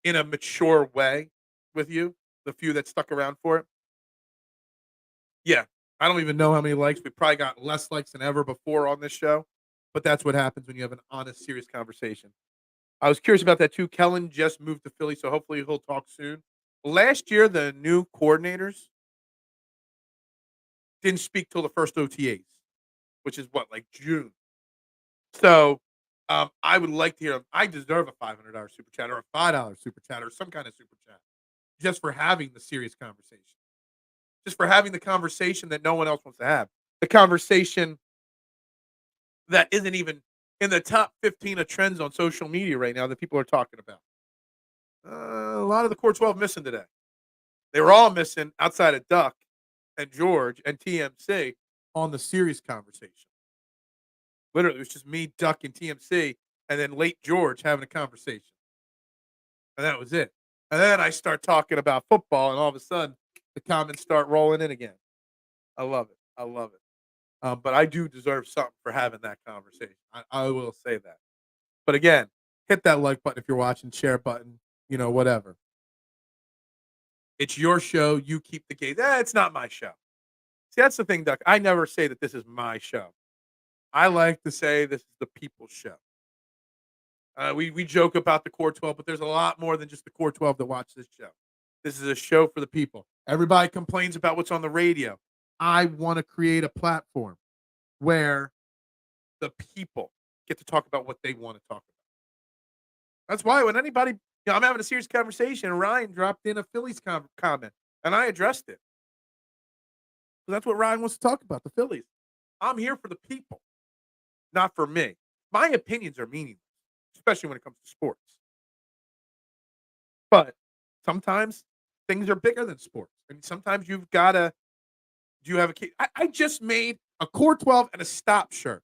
in a mature way with you, the few that stuck around for it. Yeah, I don't even know how many likes. We probably got less likes than ever before on this show, but that's what happens when you have an honest, serious conversation. I was curious about that too. Kellen just moved to Philly, so hopefully he'll talk soon. Last year, the new coordinators didn't speak till the first OTAs, which is what, like June. So I would like to hear him. I deserve a $500 super chat or a $5 super chat or some kind of super chat just for having the serious conversation, just for having the conversation that no one else wants to have. The conversation that isn't even in the top 15 of trends on social media right now that people are talking about. A lot of the Core 12 missing today. They were all missing outside of Duck and George and TMC on the serious conversation. Literally, it was just me, Duck, and TMC, and then late George having a conversation. And that was it. And then I start talking about football, and all of a sudden, the comments start rolling in again. I love it. I love it. But I do deserve something for having that conversation. I will say that. But again, hit that like button if you're watching, share button, whatever. It's your show. You keep the game. It's not my show. See, that's the thing, Duck. I never say that this is my show. I like to say this is the people's show. We joke about the Core 12, but there's a lot more than just the Core 12 that watch this show. This is a show for the people. Everybody complains about what's on the radio. I want to create a platform where the people get to talk about what they want to talk about. That's why when anybody, I'm having a serious conversation, and Ryan dropped in a Phillies comment, and I addressed it. So that's what Ryan wants to talk about, the Phillies. I'm here for the people, not for me. My opinions are meaningless, especially when it comes to sports. But sometimes things are bigger than sports. And sometimes you've got to, do you have a key? I just made a Core 12 and a Stop shirt,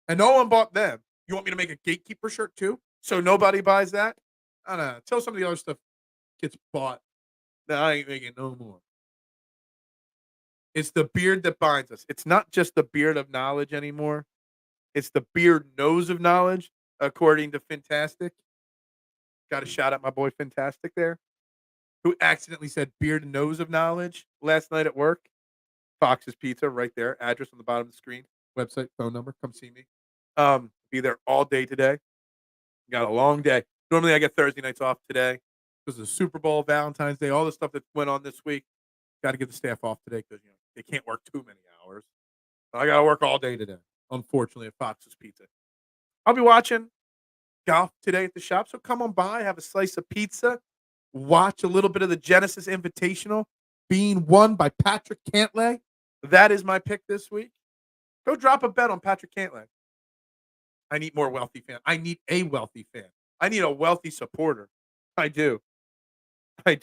and no one bought them. You want me to make a Gatekeeper shirt too? So nobody buys that? I don't know. Until some of the other stuff gets bought, then I ain't making no more. It's the beard that binds us. It's not just the beard of knowledge anymore. It's the beard nose of knowledge, according to Fantastic. Got a shout out my boy Fantastic there, who accidentally said beard nose of knowledge last night at work. Fox's Pizza right there. Address on the bottom of the screen. Website, phone number. Come see me. Be there all day today. Got a long day. Normally I get Thursday nights off today because of the Super Bowl, Valentine's Day, all the stuff that went on this week. Got to get the staff off today because they can't work too many hours. So I got to work all day today, unfortunately, at Fox's Pizza. I'll be watching golf today at the shop, so come on by, have a slice of pizza, watch a little bit of the Genesis Invitational being won by Patrick Cantlay. That is my pick this week. Go drop a bet on Patrick Cantlay. I need more wealthy fans. I need a wealthy fan. I need a wealthy supporter. I do. I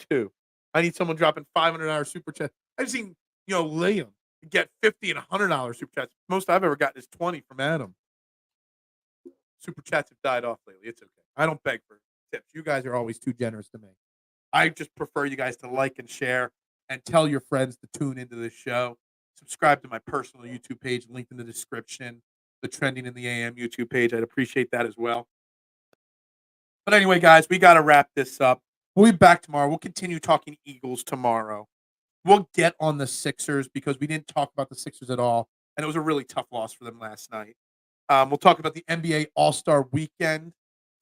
need someone dropping $500 super chat. I've seen, Liam get $50 and $100 super chats. Most I've ever gotten is 20 from Adam. Super chats have died off lately. It's okay. I don't beg for tips. You guys are always too generous to me. I just prefer you guys to like and share and tell your friends to tune into this show. Subscribe to my personal YouTube page, linked in the description. The Trending in the AM YouTube page. I'd appreciate that as well. But anyway, guys, we got to wrap this up. We'll be back tomorrow. We'll continue talking Eagles tomorrow. We'll get on the Sixers because we didn't talk about the Sixers at all, and it was a really tough loss for them last night. We'll talk about the NBA All-Star Weekend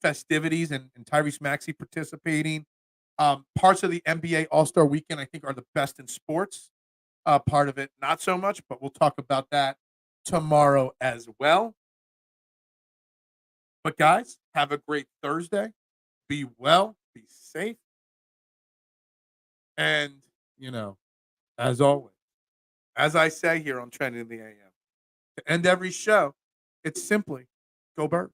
festivities and Tyrese Maxey participating. Parts of the NBA All-Star Weekend, I think, are the best in sports. Part of it, not so much, but we'll talk about that tomorrow as well. But guys, have a great Thursday. Be well, be safe. And, as always, as I say here on Trending in the AM, to end every show, it's simply go Birds.